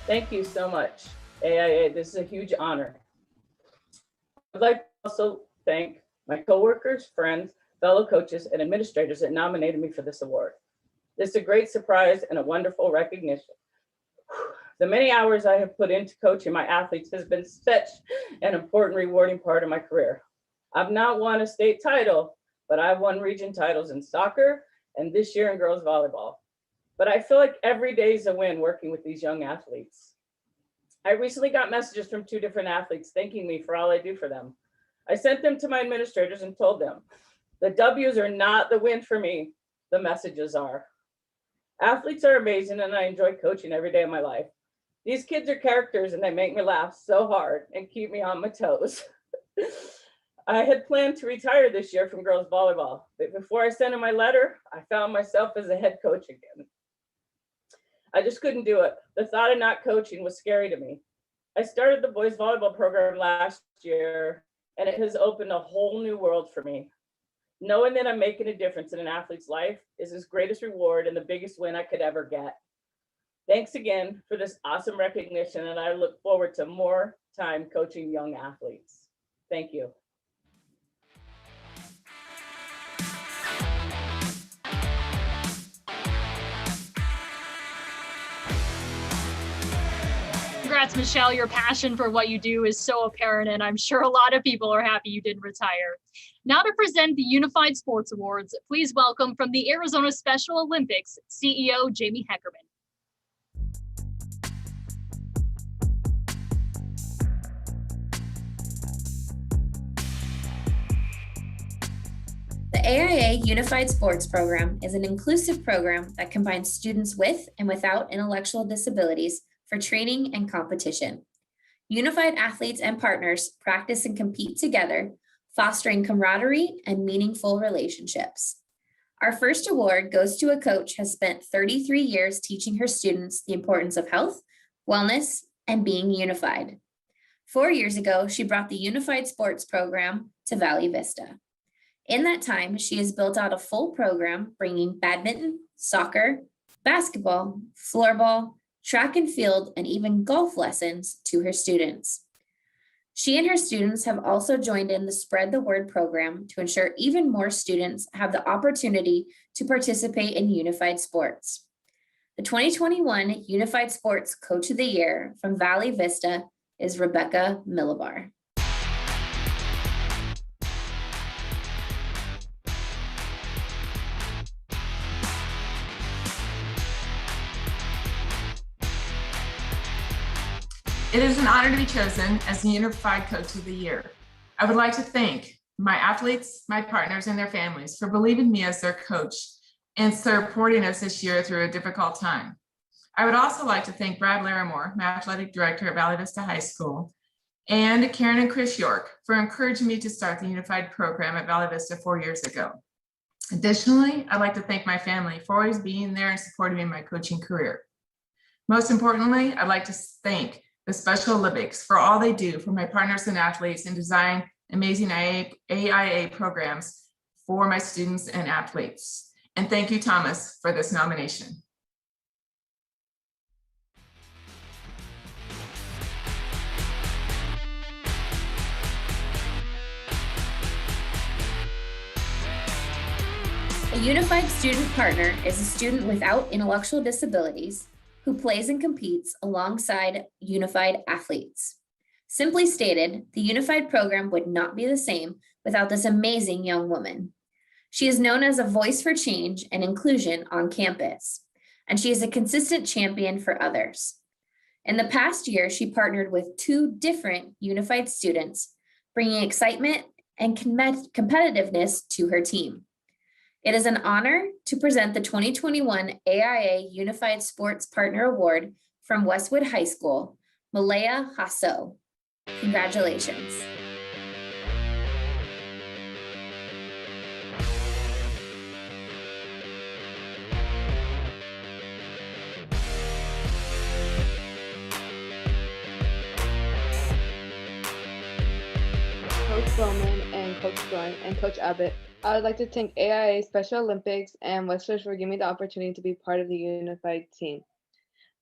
Thank you so much, AIA. This is a huge honor. I'd like to also thank my coworkers, friends, fellow coaches, and administrators that nominated me for this award. This is a great surprise and a wonderful recognition. The many hours I have put into coaching my athletes has been such an important, rewarding part of my career. I've not won a state title, but I've won region titles in soccer and this year in girls volleyball. But I feel like every day is a win working with these young athletes. I recently got messages from 2 different athletes thanking me for all I do for them. I sent them to my administrators and told them, the W's are not the win for me, the messages are. Athletes are amazing and I enjoy coaching every day of my life. These kids are characters and they make me laugh so hard and keep me on my toes. I had planned to retire this year from girls volleyball, but before I sent in my letter, I found myself as a head coach again. I just couldn't do it. The thought of not coaching was scary to me. I started the boys volleyball program last year, and it has opened a whole new world for me. Knowing that I'm making a difference in an athlete's life is his greatest reward and the biggest win I could ever get. Thanks again for this awesome recognition, and I look forward to more time coaching young athletes. Thank you. Congrats, Michelle. Your passion for what you do is so apparent, and I'm sure a lot of people are happy you didn't retire. Now to present the Unified Sports Awards, please welcome from the Arizona Special Olympics, CEO Jamie Heckerman. The AIA Unified Sports Program is an inclusive program that combines students with and without intellectual disabilities for training and competition. Unified athletes and partners practice and compete together, fostering camaraderie and meaningful relationships. Our first award goes to a coach who has spent 33 years teaching her students the importance of health, wellness, and being unified. 4 years ago, she brought the Unified Sports program to Valley Vista. In that time, she has built out a full program bringing badminton, soccer, basketball, floorball, track and field, and even golf lessons to her students. She and her students have also joined in the Spread the Word program to ensure even more students have the opportunity to participate in unified sports. The 2021 Unified Sports Coach of the Year from Valley Vista is Rebecca Millibar. It is an honor to be chosen as the Unified Coach of the Year. I would like to thank my athletes, my partners, and their families for believing in me as their coach and supporting us this year through a difficult time. I would also like to thank Brad Larimore, my athletic director at Valley Vista High School, and Karen and Chris York for encouraging me to start the Unified program at Valley Vista 4 years ago. Additionally, I'd like to thank my family for always being there and supporting me in my coaching career. Most importantly, I'd like to thank the Special Olympics for all they do for my partners and athletes and design amazing AIA programs for my students and athletes. And thank you, Thomas, for this nomination. A Unified Student Partner is a student without intellectual disabilities who plays and competes alongside Unified athletes. Simply stated, the Unified program would not be the same without this amazing young woman. She is known as a voice for change and inclusion on campus, and she is a consistent champion for others. In the past year, she partnered with 2 different Unified students, bringing excitement and competitiveness to her team. It is an honor to present the 2021 AIA Unified Sports Partner Award from Westwood High School, Malaya Hasso. Congratulations. Coach Bowman and Coach Joy and Coach Abbott. I would like to thank AIA Special Olympics and Westfish for giving me the opportunity to be part of the Unified team.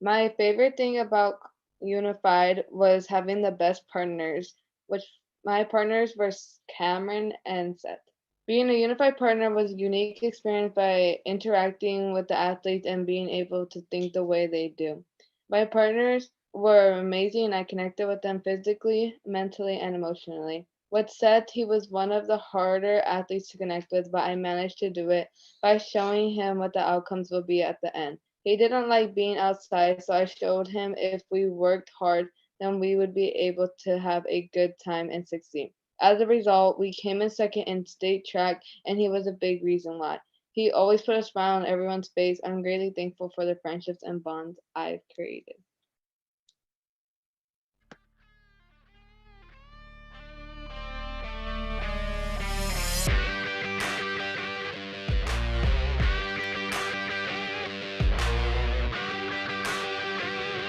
My favorite thing about Unified was having the best partners, which my partners were Cameron and Seth. Being a Unified partner was a unique experience by interacting with the athletes and being able to think the way they do. My partners were amazing and I connected with them physically, mentally, and emotionally. With Seth, he was one of the harder athletes to connect with, but I managed to do it by showing him what the outcomes will be at the end. He didn't like being outside, so I showed him if we worked hard, then we would be able to have a good time and succeed. As a result, we came in second in state track, and he was a big reason why. He always put a smile on everyone's face. I'm greatly thankful for the friendships and bonds I've created.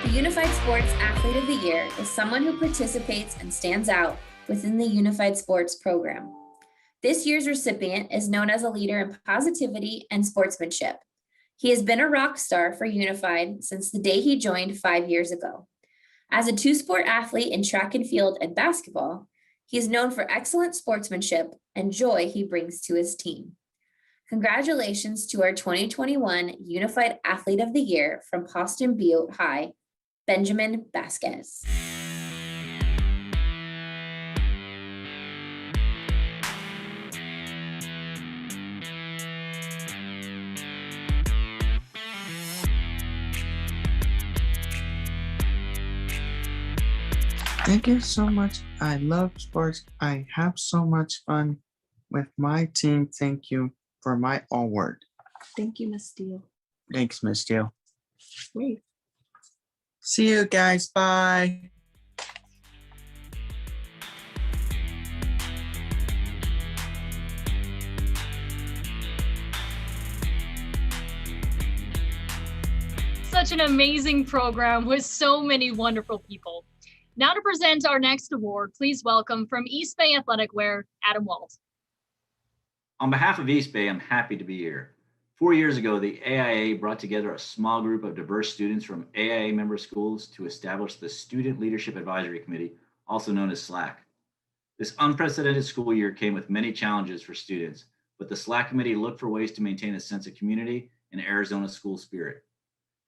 The Unified Sports Athlete of the Year is someone who participates and stands out within the Unified Sports program. This year's recipient is known as a leader in positivity and sportsmanship. He has been a rock star for Unified since the day he joined 5 years ago. As a 2-sport athlete in track and field and basketball, he is known for excellent sportsmanship and joy he brings to his team. Congratulations to our 2021 Unified Athlete of the Year from Poston Butte High, Benjamin Vasquez. Thank you so much. I love sports. I have so much fun with my team. Thank you for my award. Thank you, Miss Steele. Thanks, Miss Steele. Wait. See you guys. Bye. Such an amazing program with so many wonderful people. Now to present our next award, please welcome from East Bay Athletic Wear, Adam Walt. On behalf of East Bay, I'm happy to be here. 4 years ago, the AIA brought together a small group of diverse students from AIA member schools to establish the Student Leadership Advisory Committee, also known as SLAC. This unprecedented school year came with many challenges for students, but the SLAC committee looked for ways to maintain a sense of community and Arizona school spirit.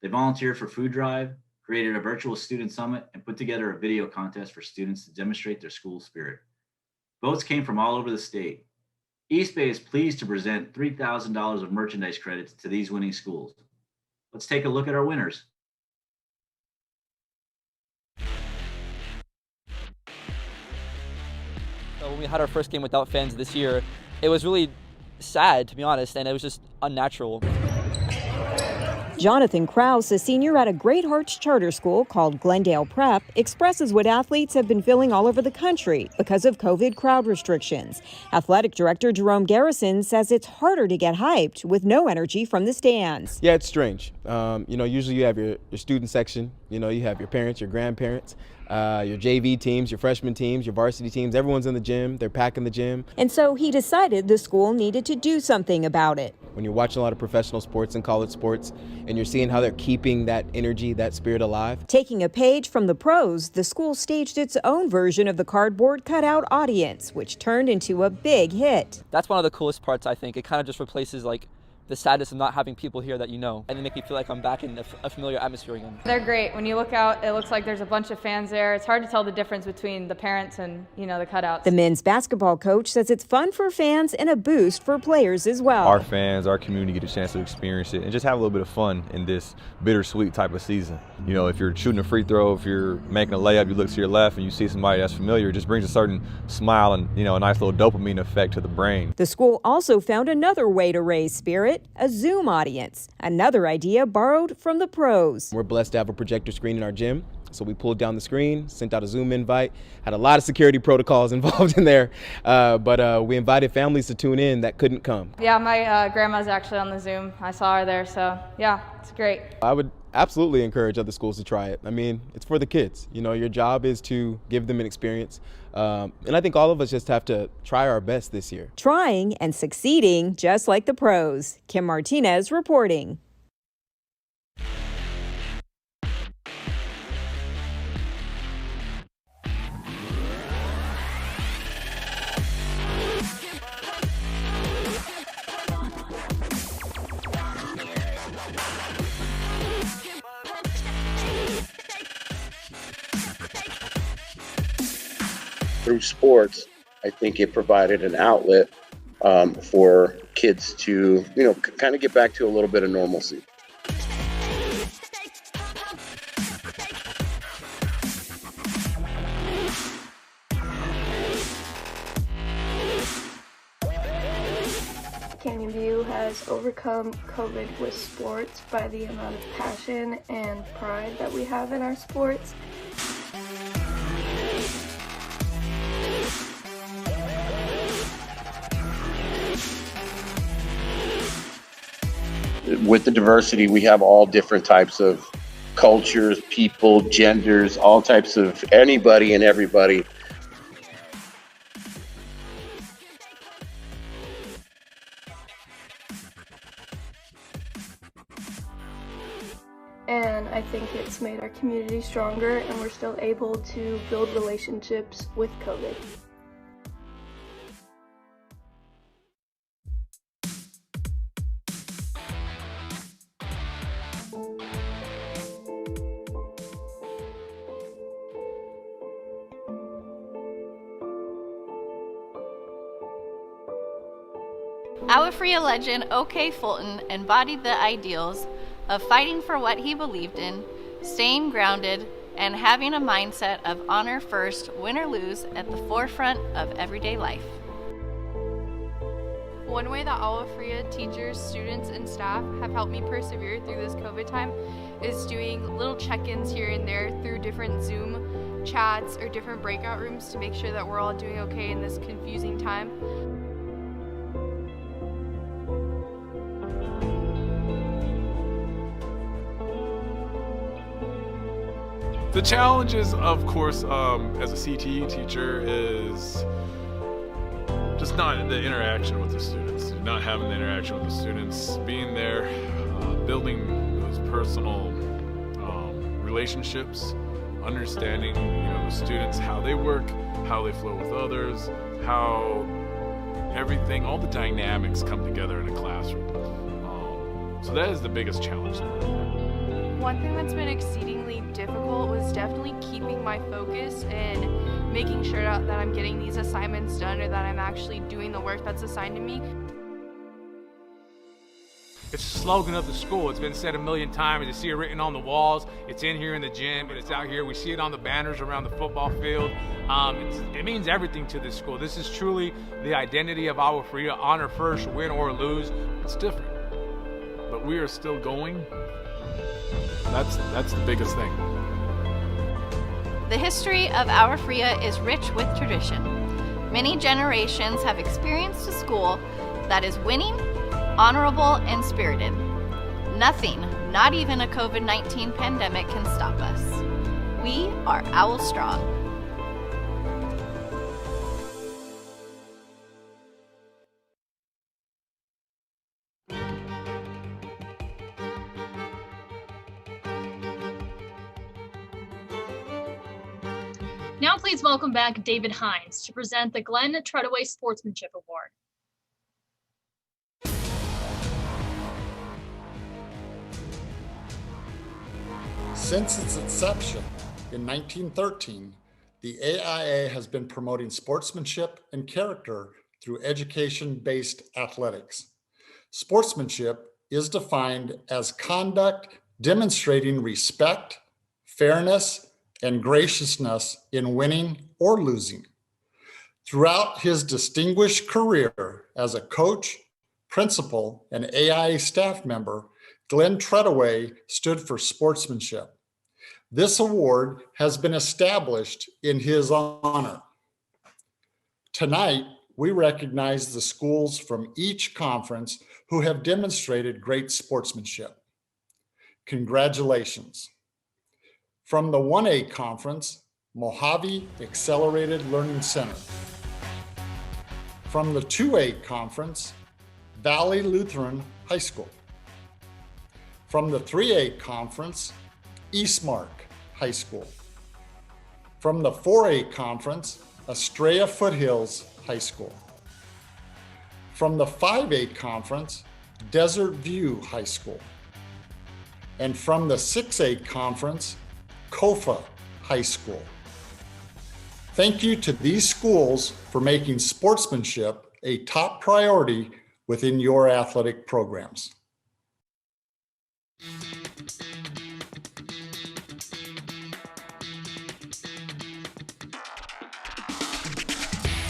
They volunteered for food drive, created a virtual student summit, and put together a video contest for students to demonstrate their school spirit. Votes came from all over the state. East Bay is pleased to present $3,000 of merchandise credits to these winning schools. Let's take a look at our winners. So when we had our first game without fans this year, it was really sad, to be honest, and it was just unnatural. Jonathan Krause, a senior at a Great Hearts charter school called Glendale Prep, expresses what athletes have been feeling all over the country because of COVID crowd restrictions. Athletic director Jerome Garrison says it's harder to get hyped with no energy from the stands. Yeah, it's strange. Usually you have your student section, you have your parents, your grandparents, your JV teams, your freshman teams, your varsity teams. Everyone's in the gym. They're packing the gym. And so he decided the school needed to do something about it. When you're watching a lot of professional sports and college sports and you're seeing how they're keeping that energy, that spirit alive. Taking a page from the pros, the school staged its own version of the cardboard cutout audience, which turned into a big hit. That's one of the coolest parts, I think. It kind of just replaces the sadness of not having people here that you know, and they make me feel like I'm back in a familiar atmosphere again. They're great. When you look out, it looks like there's a bunch of fans there. It's hard to tell the difference between the parents and, the cutouts. The men's basketball coach says it's fun for fans and a boost for players as well. Our fans, our community get a chance to experience it and just have a little bit of fun in this bittersweet type of season. If you're shooting a free throw, if you're making a layup, you look to your left and you see somebody that's familiar, it just brings a certain smile and, a nice little dopamine effect to the brain. The school also found another way to raise spirit, a Zoom audience, another idea borrowed from the pros. We're blessed to have a projector screen in our gym, so we pulled down the screen, sent out a Zoom invite, had a lot of security protocols involved in there, but we invited families to tune in that couldn't come. Yeah, my grandma's actually on the Zoom. I saw her there, so yeah, it's great. I would absolutely encourage other schools to try it. It's for the kids. Your job is to give them an experience. And I think all of us just have to try our best this year. Trying and succeeding just like the pros. Kim Martinez reporting. Through sports, I think it provided an outlet for kids to, kind of get back to a little bit of normalcy. Canyon View has overcome COVID with sports by the amount of passion and pride that we have in our sports. With the diversity, we have all different types of cultures, people, genders, all types of anybody and everybody. And I think it's made our community stronger, and we're still able to build relationships with COVID. Awafria legend O.K. Fulton embodied the ideals of fighting for what he believed in, staying grounded, and having a mindset of honor first, win or lose, at the forefront of everyday life. One way that Awafria teachers, students, and staff have helped me persevere through this COVID time is doing little check-ins here and there through different Zoom chats or different breakout rooms to make sure that we're all doing okay in this confusing time. The challenges, of course, as a CTE teacher is just not the interaction with the students, not having the interaction with the students, being there, building those personal relationships, understanding, the students, how they work, how they flow with others, how everything, all the dynamics come together in a classroom. So that is the biggest challenge. One thing that's been exceedingly difficult was definitely keeping my focus and making sure that I'm getting these assignments done or that I'm actually doing the work that's assigned to me. It's the slogan of the school. It's been said a million times. You see it written on the walls. It's in here in the gym, but it's out here. We see it on the banners around the football field. It means everything to this school. This is truly the identity of Agua Fria. Honor first, win or lose. It's different, but we are still going. That's the biggest thing. The history of Agua Fria is rich with tradition. Many generations have experienced a school that is winning, honorable, and spirited. Nothing, not even a COVID-19 pandemic, can stop us. We are Owl Strong. Now please welcome back David Hines to present the Glenn Treadaway Sportsmanship Award. Since its inception in 1913, the AIA has been promoting sportsmanship and character through education-based athletics. Sportsmanship is defined as conduct demonstrating respect, fairness, and graciousness in winning or losing. Throughout his distinguished career as a coach, principal, and AIA staff member, Glenn Treadaway stood for sportsmanship. This award has been established in his honor. Tonight, we recognize the schools from each conference who have demonstrated great sportsmanship. Congratulations. From the 1A Conference, Mojave Accelerated Learning Center. From the 2A Conference, Valley Lutheran High School. From the 3A Conference, Eastmark High School. From the 4A Conference, Estrella Foothills High School. From the 5A Conference, Desert View High School. And from the 6A Conference, Kofa High School. Thank you to these schools for making sportsmanship a top priority within your athletic programs.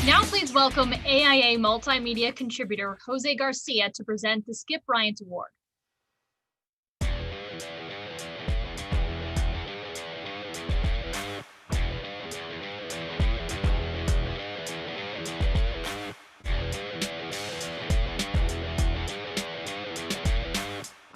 Now please welcome AIA multimedia contributor Jose Garcia to present the Skip Bryant Award.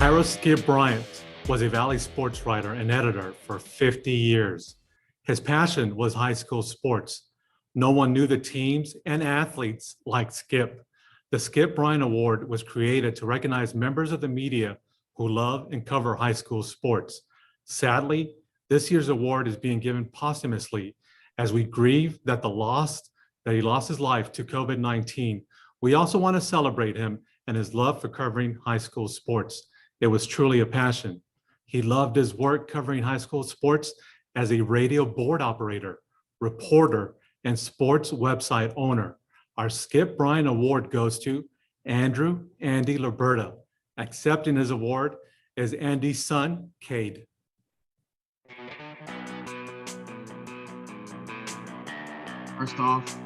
Ira Skip Bryant was a Valley sports writer and editor for 50 years. His passion was high school sports. No one knew the teams and athletes like Skip. The Skip Bryant Award was created to recognize members of the media who love and cover high school sports. Sadly, this year's award is being given posthumously as we grieve that he lost his life to COVID-19. We also want to celebrate him and his love for covering high school sports. It was truly a passion. He loved his work covering high school sports as a radio board operator, reporter, and sports website owner. Our Skip Bryant Award goes to Andrew Andy Liberta. Accepting his award is Andy's son, Cade. First off,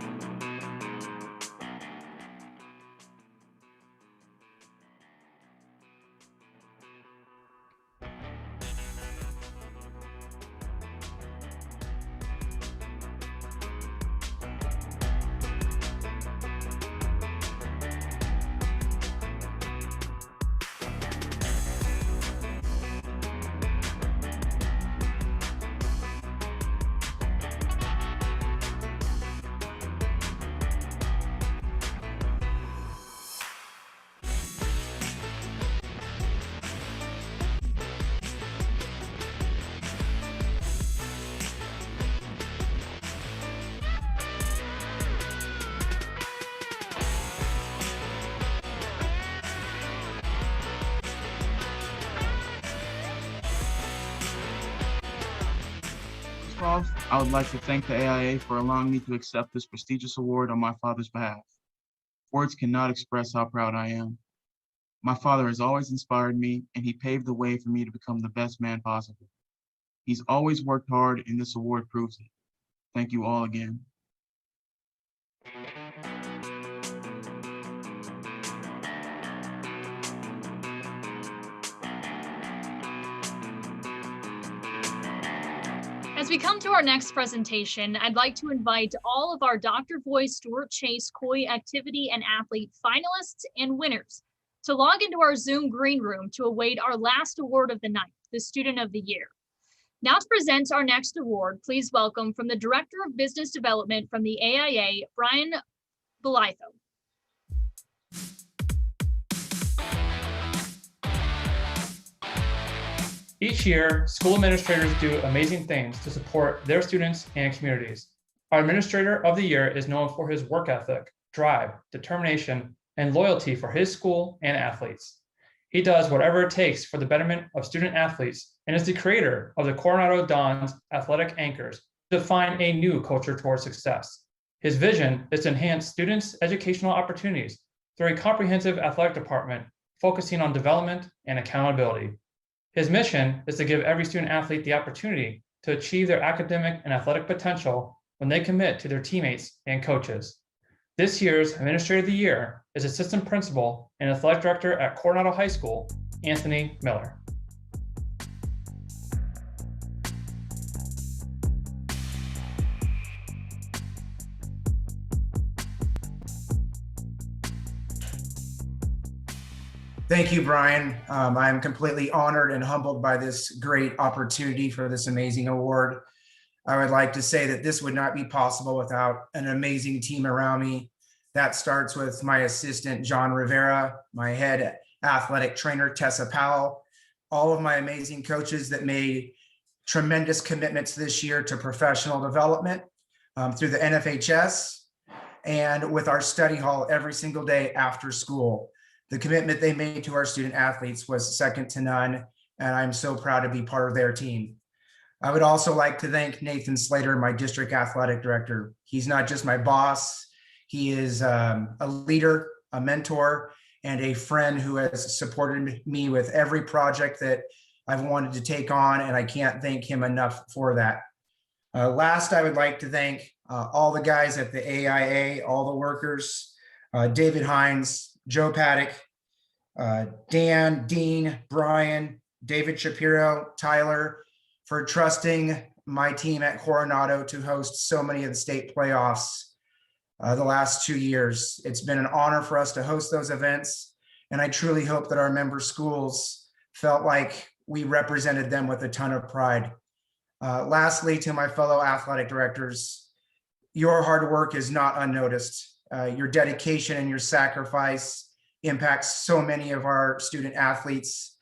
First off, I would like to thank the AIA for allowing me to accept this prestigious award on my father's behalf. Words cannot express how proud I am. My father has always inspired me, and he paved the way for me to become the best man possible. He's always worked hard, and this award proves it. Thank you all again. As we come to our next presentation, I'd like to invite all of our Dr. Voice Stuart Chase Coy Activity and Athlete finalists and winners to log into our Zoom green room to await our last award of the night, the Student of the Year. Now to present our next award, please welcome from the Director of Business Development from the AIA, Brian Belitho. Each year, school administrators do amazing things to support their students and communities. Our Administrator of the Year is known for his work ethic, drive, determination, and loyalty for his school and athletes. He does whatever it takes for the betterment of student athletes and is the creator of the Coronado Dons athletic anchors to define a new culture towards success. His vision is to enhance students' educational opportunities through a comprehensive athletic department focusing on development and accountability. His mission is to give every student athlete the opportunity to achieve their academic and athletic potential when they commit to their teammates and coaches. This year's Administrator of the Year is Assistant Principal and Athletic Director at Coronado High School, Anthony Miller. Thank you, Brian. I'm completely honored and humbled by this great opportunity for this amazing award. I would like to say that this would not be possible without an amazing team around me. That starts with my assistant, John Rivera, my head athletic trainer, Tessa Powell, all of my amazing coaches that made tremendous commitments this year to professional development through the NFHS and with our study hall every single day after school. The commitment they made to our student athletes was second to none, and I'm so proud to be part of their team. I would also like to thank Nathan Slater, my district athletic director. He's not just my boss, he is a leader, a mentor, and a friend who has supported me with every project that I've wanted to take on, and I can't thank him enough for that. Last, I would like to thank all the guys at the AIA, all the workers, David Hines, Joe Paddock, Dan, Dean, Brian, David Shapiro, Tyler, for trusting my team at Coronado to host so many of the state playoffs the last 2 years. It's been an honor for us to host those events, and I truly hope that our member schools felt like we represented them with a ton of pride. Lastly, to my fellow athletic directors, your hard work is not unnoticed. Your dedication and your sacrifice impacts so many of our student athletes.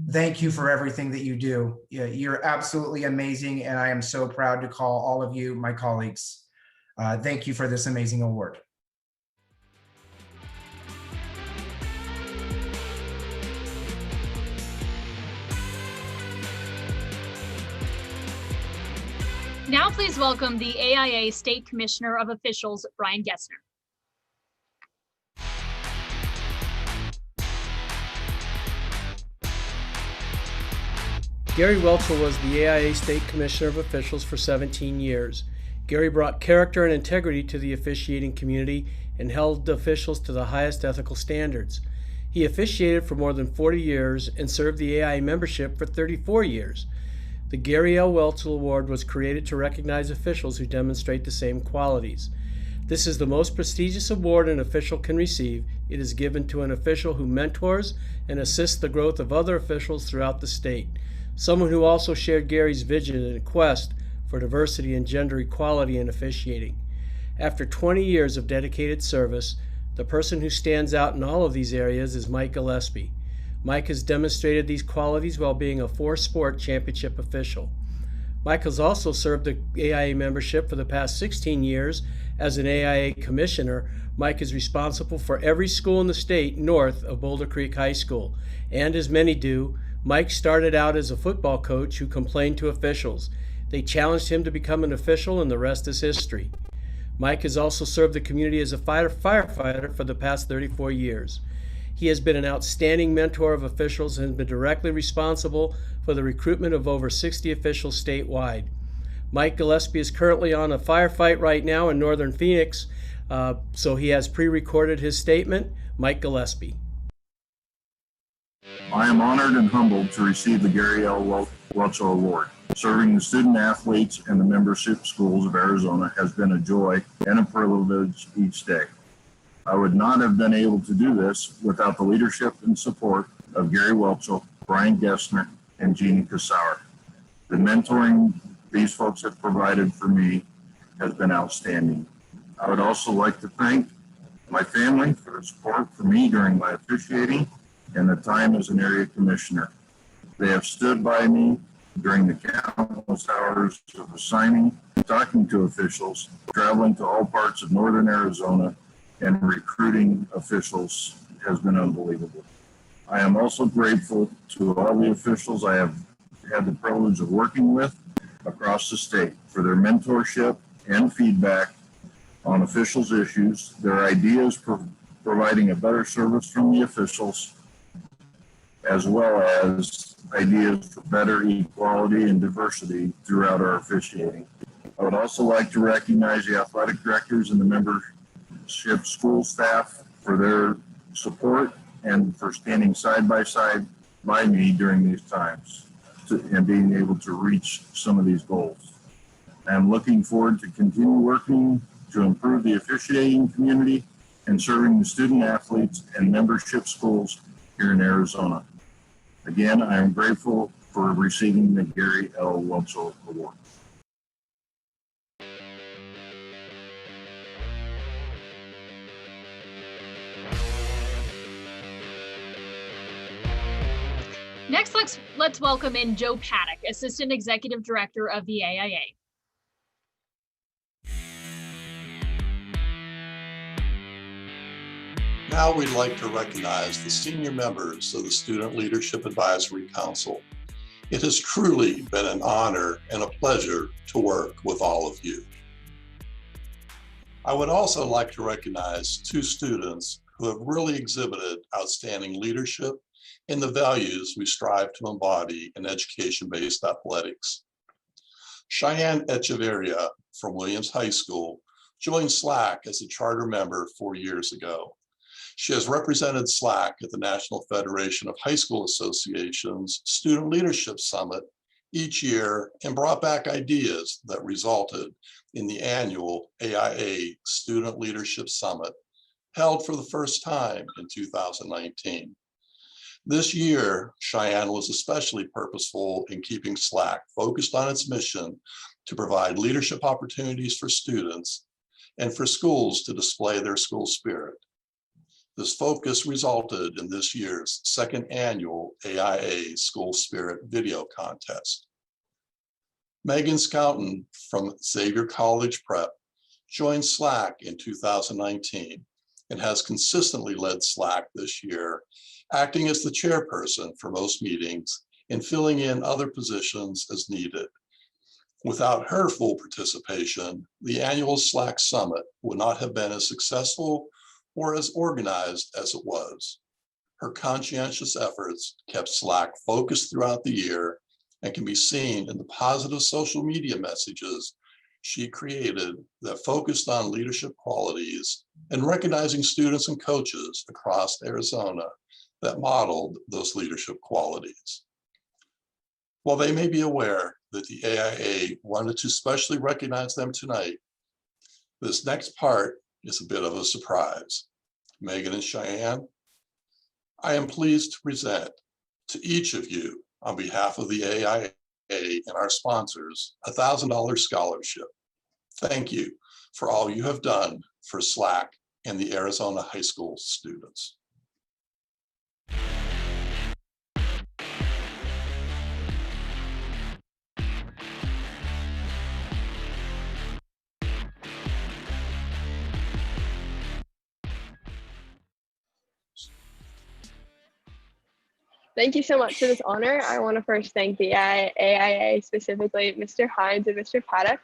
Thank you for everything that you do. You're absolutely amazing, and I am so proud to call all of you my colleagues. Thank you for this amazing award. Now please welcome the AIA State Commissioner of Officials, Brian Gessner. Gary Welchel was the AIA State Commissioner of Officials for 17 years. Gary brought character and integrity to the officiating community and held officials to the highest ethical standards. He officiated for more than 40 years and served the AIA membership for 34 years. The Gary L. Welchel Award was created to recognize officials who demonstrate the same qualities. This is the most prestigious award an official can receive. It is given to an official who mentors and assists the growth of other officials throughout the state. Someone who also shared Gary's vision and quest for diversity and gender equality in officiating. After 20 years of dedicated service, the person who stands out in all of these areas is Mike Gillespie. Mike has demonstrated these qualities while being a four-sport championship official. Mike has also served the AIA membership for the past 16 years as an AIA commissioner. Mike is responsible for every school in the state north of Boulder Creek High School, and as many do, Mike started out as a football coach who complained to officials. They challenged him to become an official, and the rest is history. Mike has also served the community as a firefighter for the past 34 years. He has been an outstanding mentor of officials and has been directly responsible for the recruitment of over 60 officials statewide. Mike Gillespie is currently on a firefight right now in northern Phoenix, so he has pre-recorded his statement. Mike Gillespie. I am honored and humbled to receive the Gary L. Welchel Award. Serving the student athletes and the membership schools of Arizona has been a joy and a privilege each day. I would not have been able to do this without the leadership and support of Gary Welchel, Brian Gessner, and Jeannie Kassauer. The mentoring these folks have provided for me has been outstanding. I would also like to thank my family for their support for me during my officiating and the time as an area commissioner. They have stood by me during the countless hours of assigning, talking to officials, traveling to all parts of northern Arizona, and recruiting officials has been unbelievable. I am also grateful to all the officials I have had the privilege of working with across the state for their mentorship and feedback on officials' issues, their ideas for providing a better service from the officials, as well as ideas for better equality and diversity throughout our officiating. I would also like to recognize the athletic directors and the membership school staff for their support and for standing side by side by me during these times and being able to reach some of these goals. I'm looking forward to continue working to improve the officiating community and serving the student athletes and membership schools here in Arizona. Again, I am grateful for receiving the Gary L. Welchel Award. Next, let's welcome in Joe Paddock, Assistant Executive Director of the AIA. Now we'd like to recognize the senior members of the Student Leadership Advisory Council. It has truly been an honor and a pleasure to work with all of you. I would also like to recognize two students who have really exhibited outstanding leadership in the values we strive to embody in education-based athletics. Cheyenne Echeverria from Williams High School joined SLAC as a charter member 4 years ago. She has represented SLAC at the National Federation of High School Associations Student Leadership Summit each year and brought back ideas that resulted in the annual AIA Student Leadership Summit held for the first time in 2019. This year, Cheyenne was especially purposeful in keeping SLAC focused on its mission to provide leadership opportunities for students and for schools to display their school spirit. This focus resulted in this year's second annual AIA School Spirit Video Contest. Megan Scouten from Xavier College Prep joined SLAC in 2019 and has consistently led SLAC this year, acting as the chairperson for most meetings and filling in other positions as needed. Without her full participation, the annual SLAC Summit would not have been as successful or as organized as it was. Her conscientious efforts kept SLAC focused throughout the year and can be seen in the positive social media messages she created that focused on leadership qualities and recognizing students and coaches across Arizona that modeled those leadership qualities. While they may be aware that the AIA wanted to specially recognize them tonight, this next part is a bit of a surprise. Megan and Cheyenne, I am pleased to present to each of you on behalf of the AIA and our sponsors, a $1,000 scholarship. Thank you for all you have done for SLAC and the Arizona high school students. Thank you so much for this honor. I want to first thank the AIA, specifically Mr. Hines and Mr. Paddock.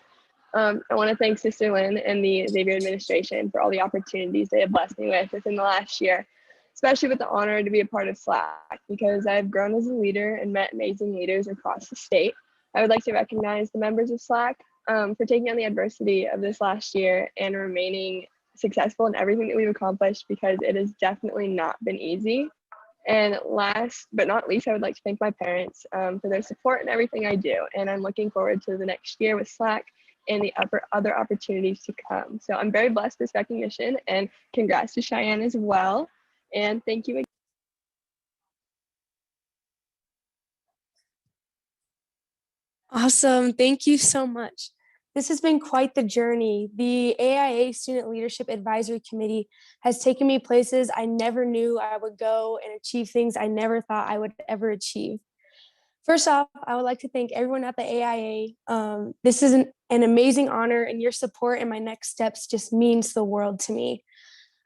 I want to thank Sister Lynn and the Xavier administration for all the opportunities they have blessed me with within the last year, especially with the honor to be a part of SLAC, because I've grown as a leader and met amazing leaders across the state. I would like to recognize the members of SLAC for taking on the adversity of this last year and remaining successful in everything that we've accomplished, because it has definitely not been easy. And last but not least, I would like to thank my parents for their support in everything I do. And I'm looking forward to the next year with SLAC and the other opportunities to come. So I'm very blessed with this recognition, and congrats to Cheyenne as well. And thank you again. Awesome. Thank you so much. This has been quite the journey. The AIA Student Leadership Advisory Committee has taken me places I never knew I would go and achieve things I never thought I would ever achieve. First off, I would like to thank everyone at the AIA. This is an amazing honor, and your support in my next steps just means the world to me.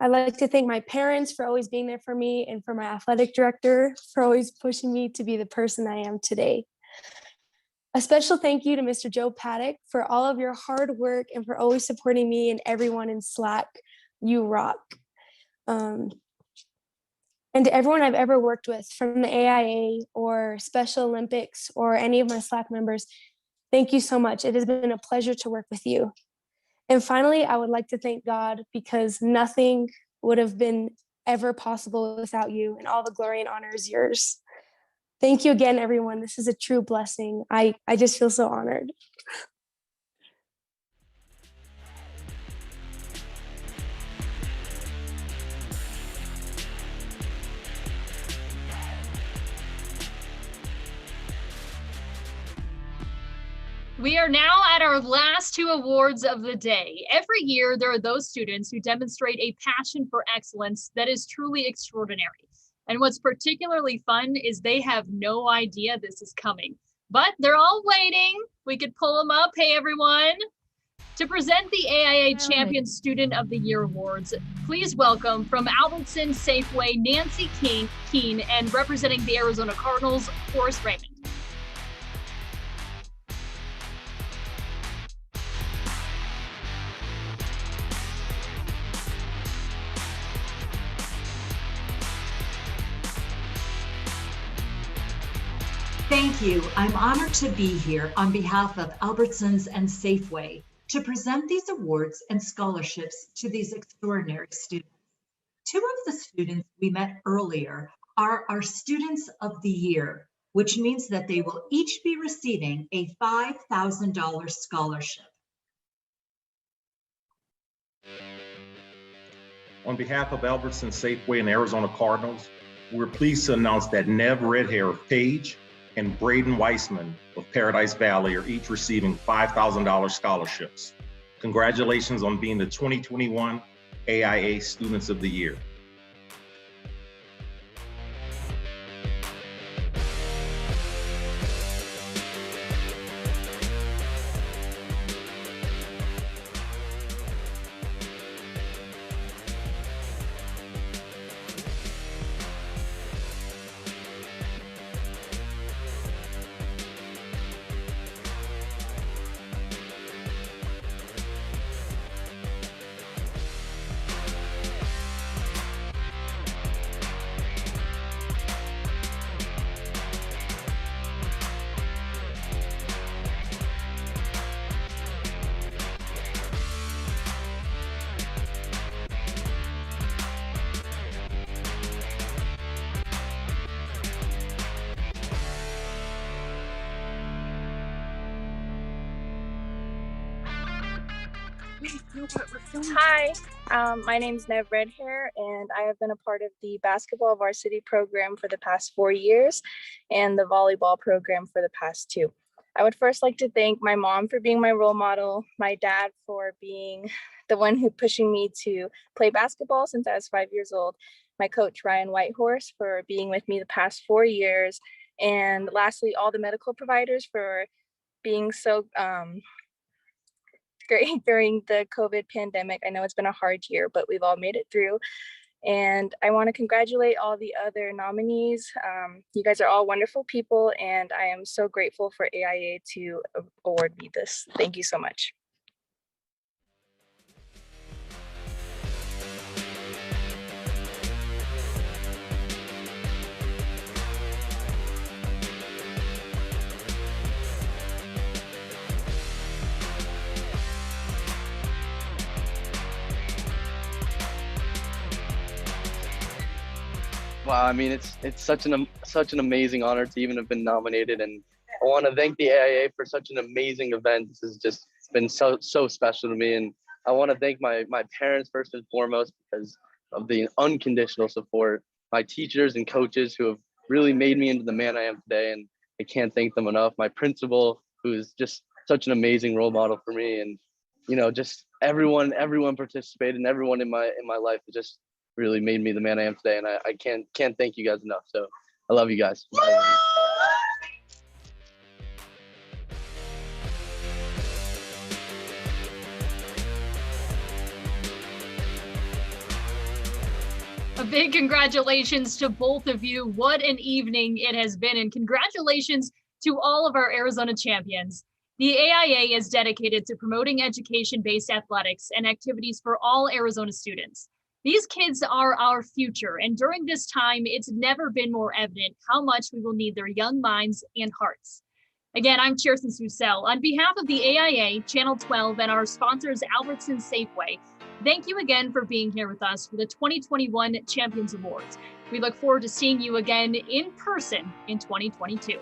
I'd like to thank my parents for always being there for me, and for my athletic director for always pushing me to be the person I am today. A special thank you to Mr. Joe Paddock for all of your hard work and for always supporting me and everyone in SLAC. You rock. And to everyone I've ever worked with, from the AIA or Special Olympics or any of my SLAC members, thank you so much. It has been a pleasure to work with you. And finally, I would like to thank God, because nothing would have been ever possible without you, and all the glory and honor is yours. Thank you again, everyone. This is a true blessing. I just feel so honored. We are now at our last two awards of the day. Every year, there are those students who demonstrate a passion for excellence that is truly extraordinary. And what's particularly fun is they have no idea this is coming, but they're all waiting. We could pull them up. Hey, everyone. To present the AIA Champions Student of the Year Awards, please welcome from Albertsons Safeway, Nancy Keene, and representing the Arizona Cardinals, Forrest Raymond. Thank you. I'm honored to be here on behalf of Albertsons and Safeway to present these awards and scholarships to these extraordinary students. Two of the students we met earlier are our Students of the Year, which means that they will each be receiving a $5,000 scholarship. On behalf of Albertsons, Safeway, and Arizona Cardinals, we're pleased to announce that Nev Redhair of Page and Braden Weissman of Paradise Valley are each receiving $5,000 scholarships. Congratulations on being the 2021 AIA Students of the Year. Hi, my name's Nev Redhair, and I have been a part of the basketball varsity program for the past 4 years and the volleyball program for the past 2. I would first like to thank my mom for being my role model, my dad for being the one who pushing me to play basketball since I was 5 years old, my coach Ryan Whitehorse for being with me the past 4 years, and lastly, all the medical providers for being so great during the COVID pandemic. I know it's been a hard year, but we've all made it through. And I want to congratulate all the other nominees. You guys are all wonderful people, and I am so grateful for AIA to award me this. Thank you so much. Wow, I mean, it's such an amazing honor to even have been nominated, and I want to thank the AIA for such an amazing event. This has just been so special to me, and I want to thank my parents first and foremost because of the unconditional support, my teachers and coaches who have really made me into the man I am today, and I can't thank them enough. My principal, who is just such an amazing role model for me, and just everyone participated, and everyone in my life just really made me the man I am today, and I can't thank you guys enough. So I love you guys. A big congratulations to both of you. What an evening it has been, and congratulations to all of our Arizona champions. The AIA is dedicated to promoting education-based athletics and activities for all Arizona students. These kids are our future, and during this time, it's never been more evident how much we will need their young minds and hearts. Again, I'm Kirsten Susel. On behalf of the AIA, Channel 12, and our sponsors, Albertsons Safeway, thank you again for being here with us for the 2021 Champions Awards. We look forward to seeing you again in person in 2022.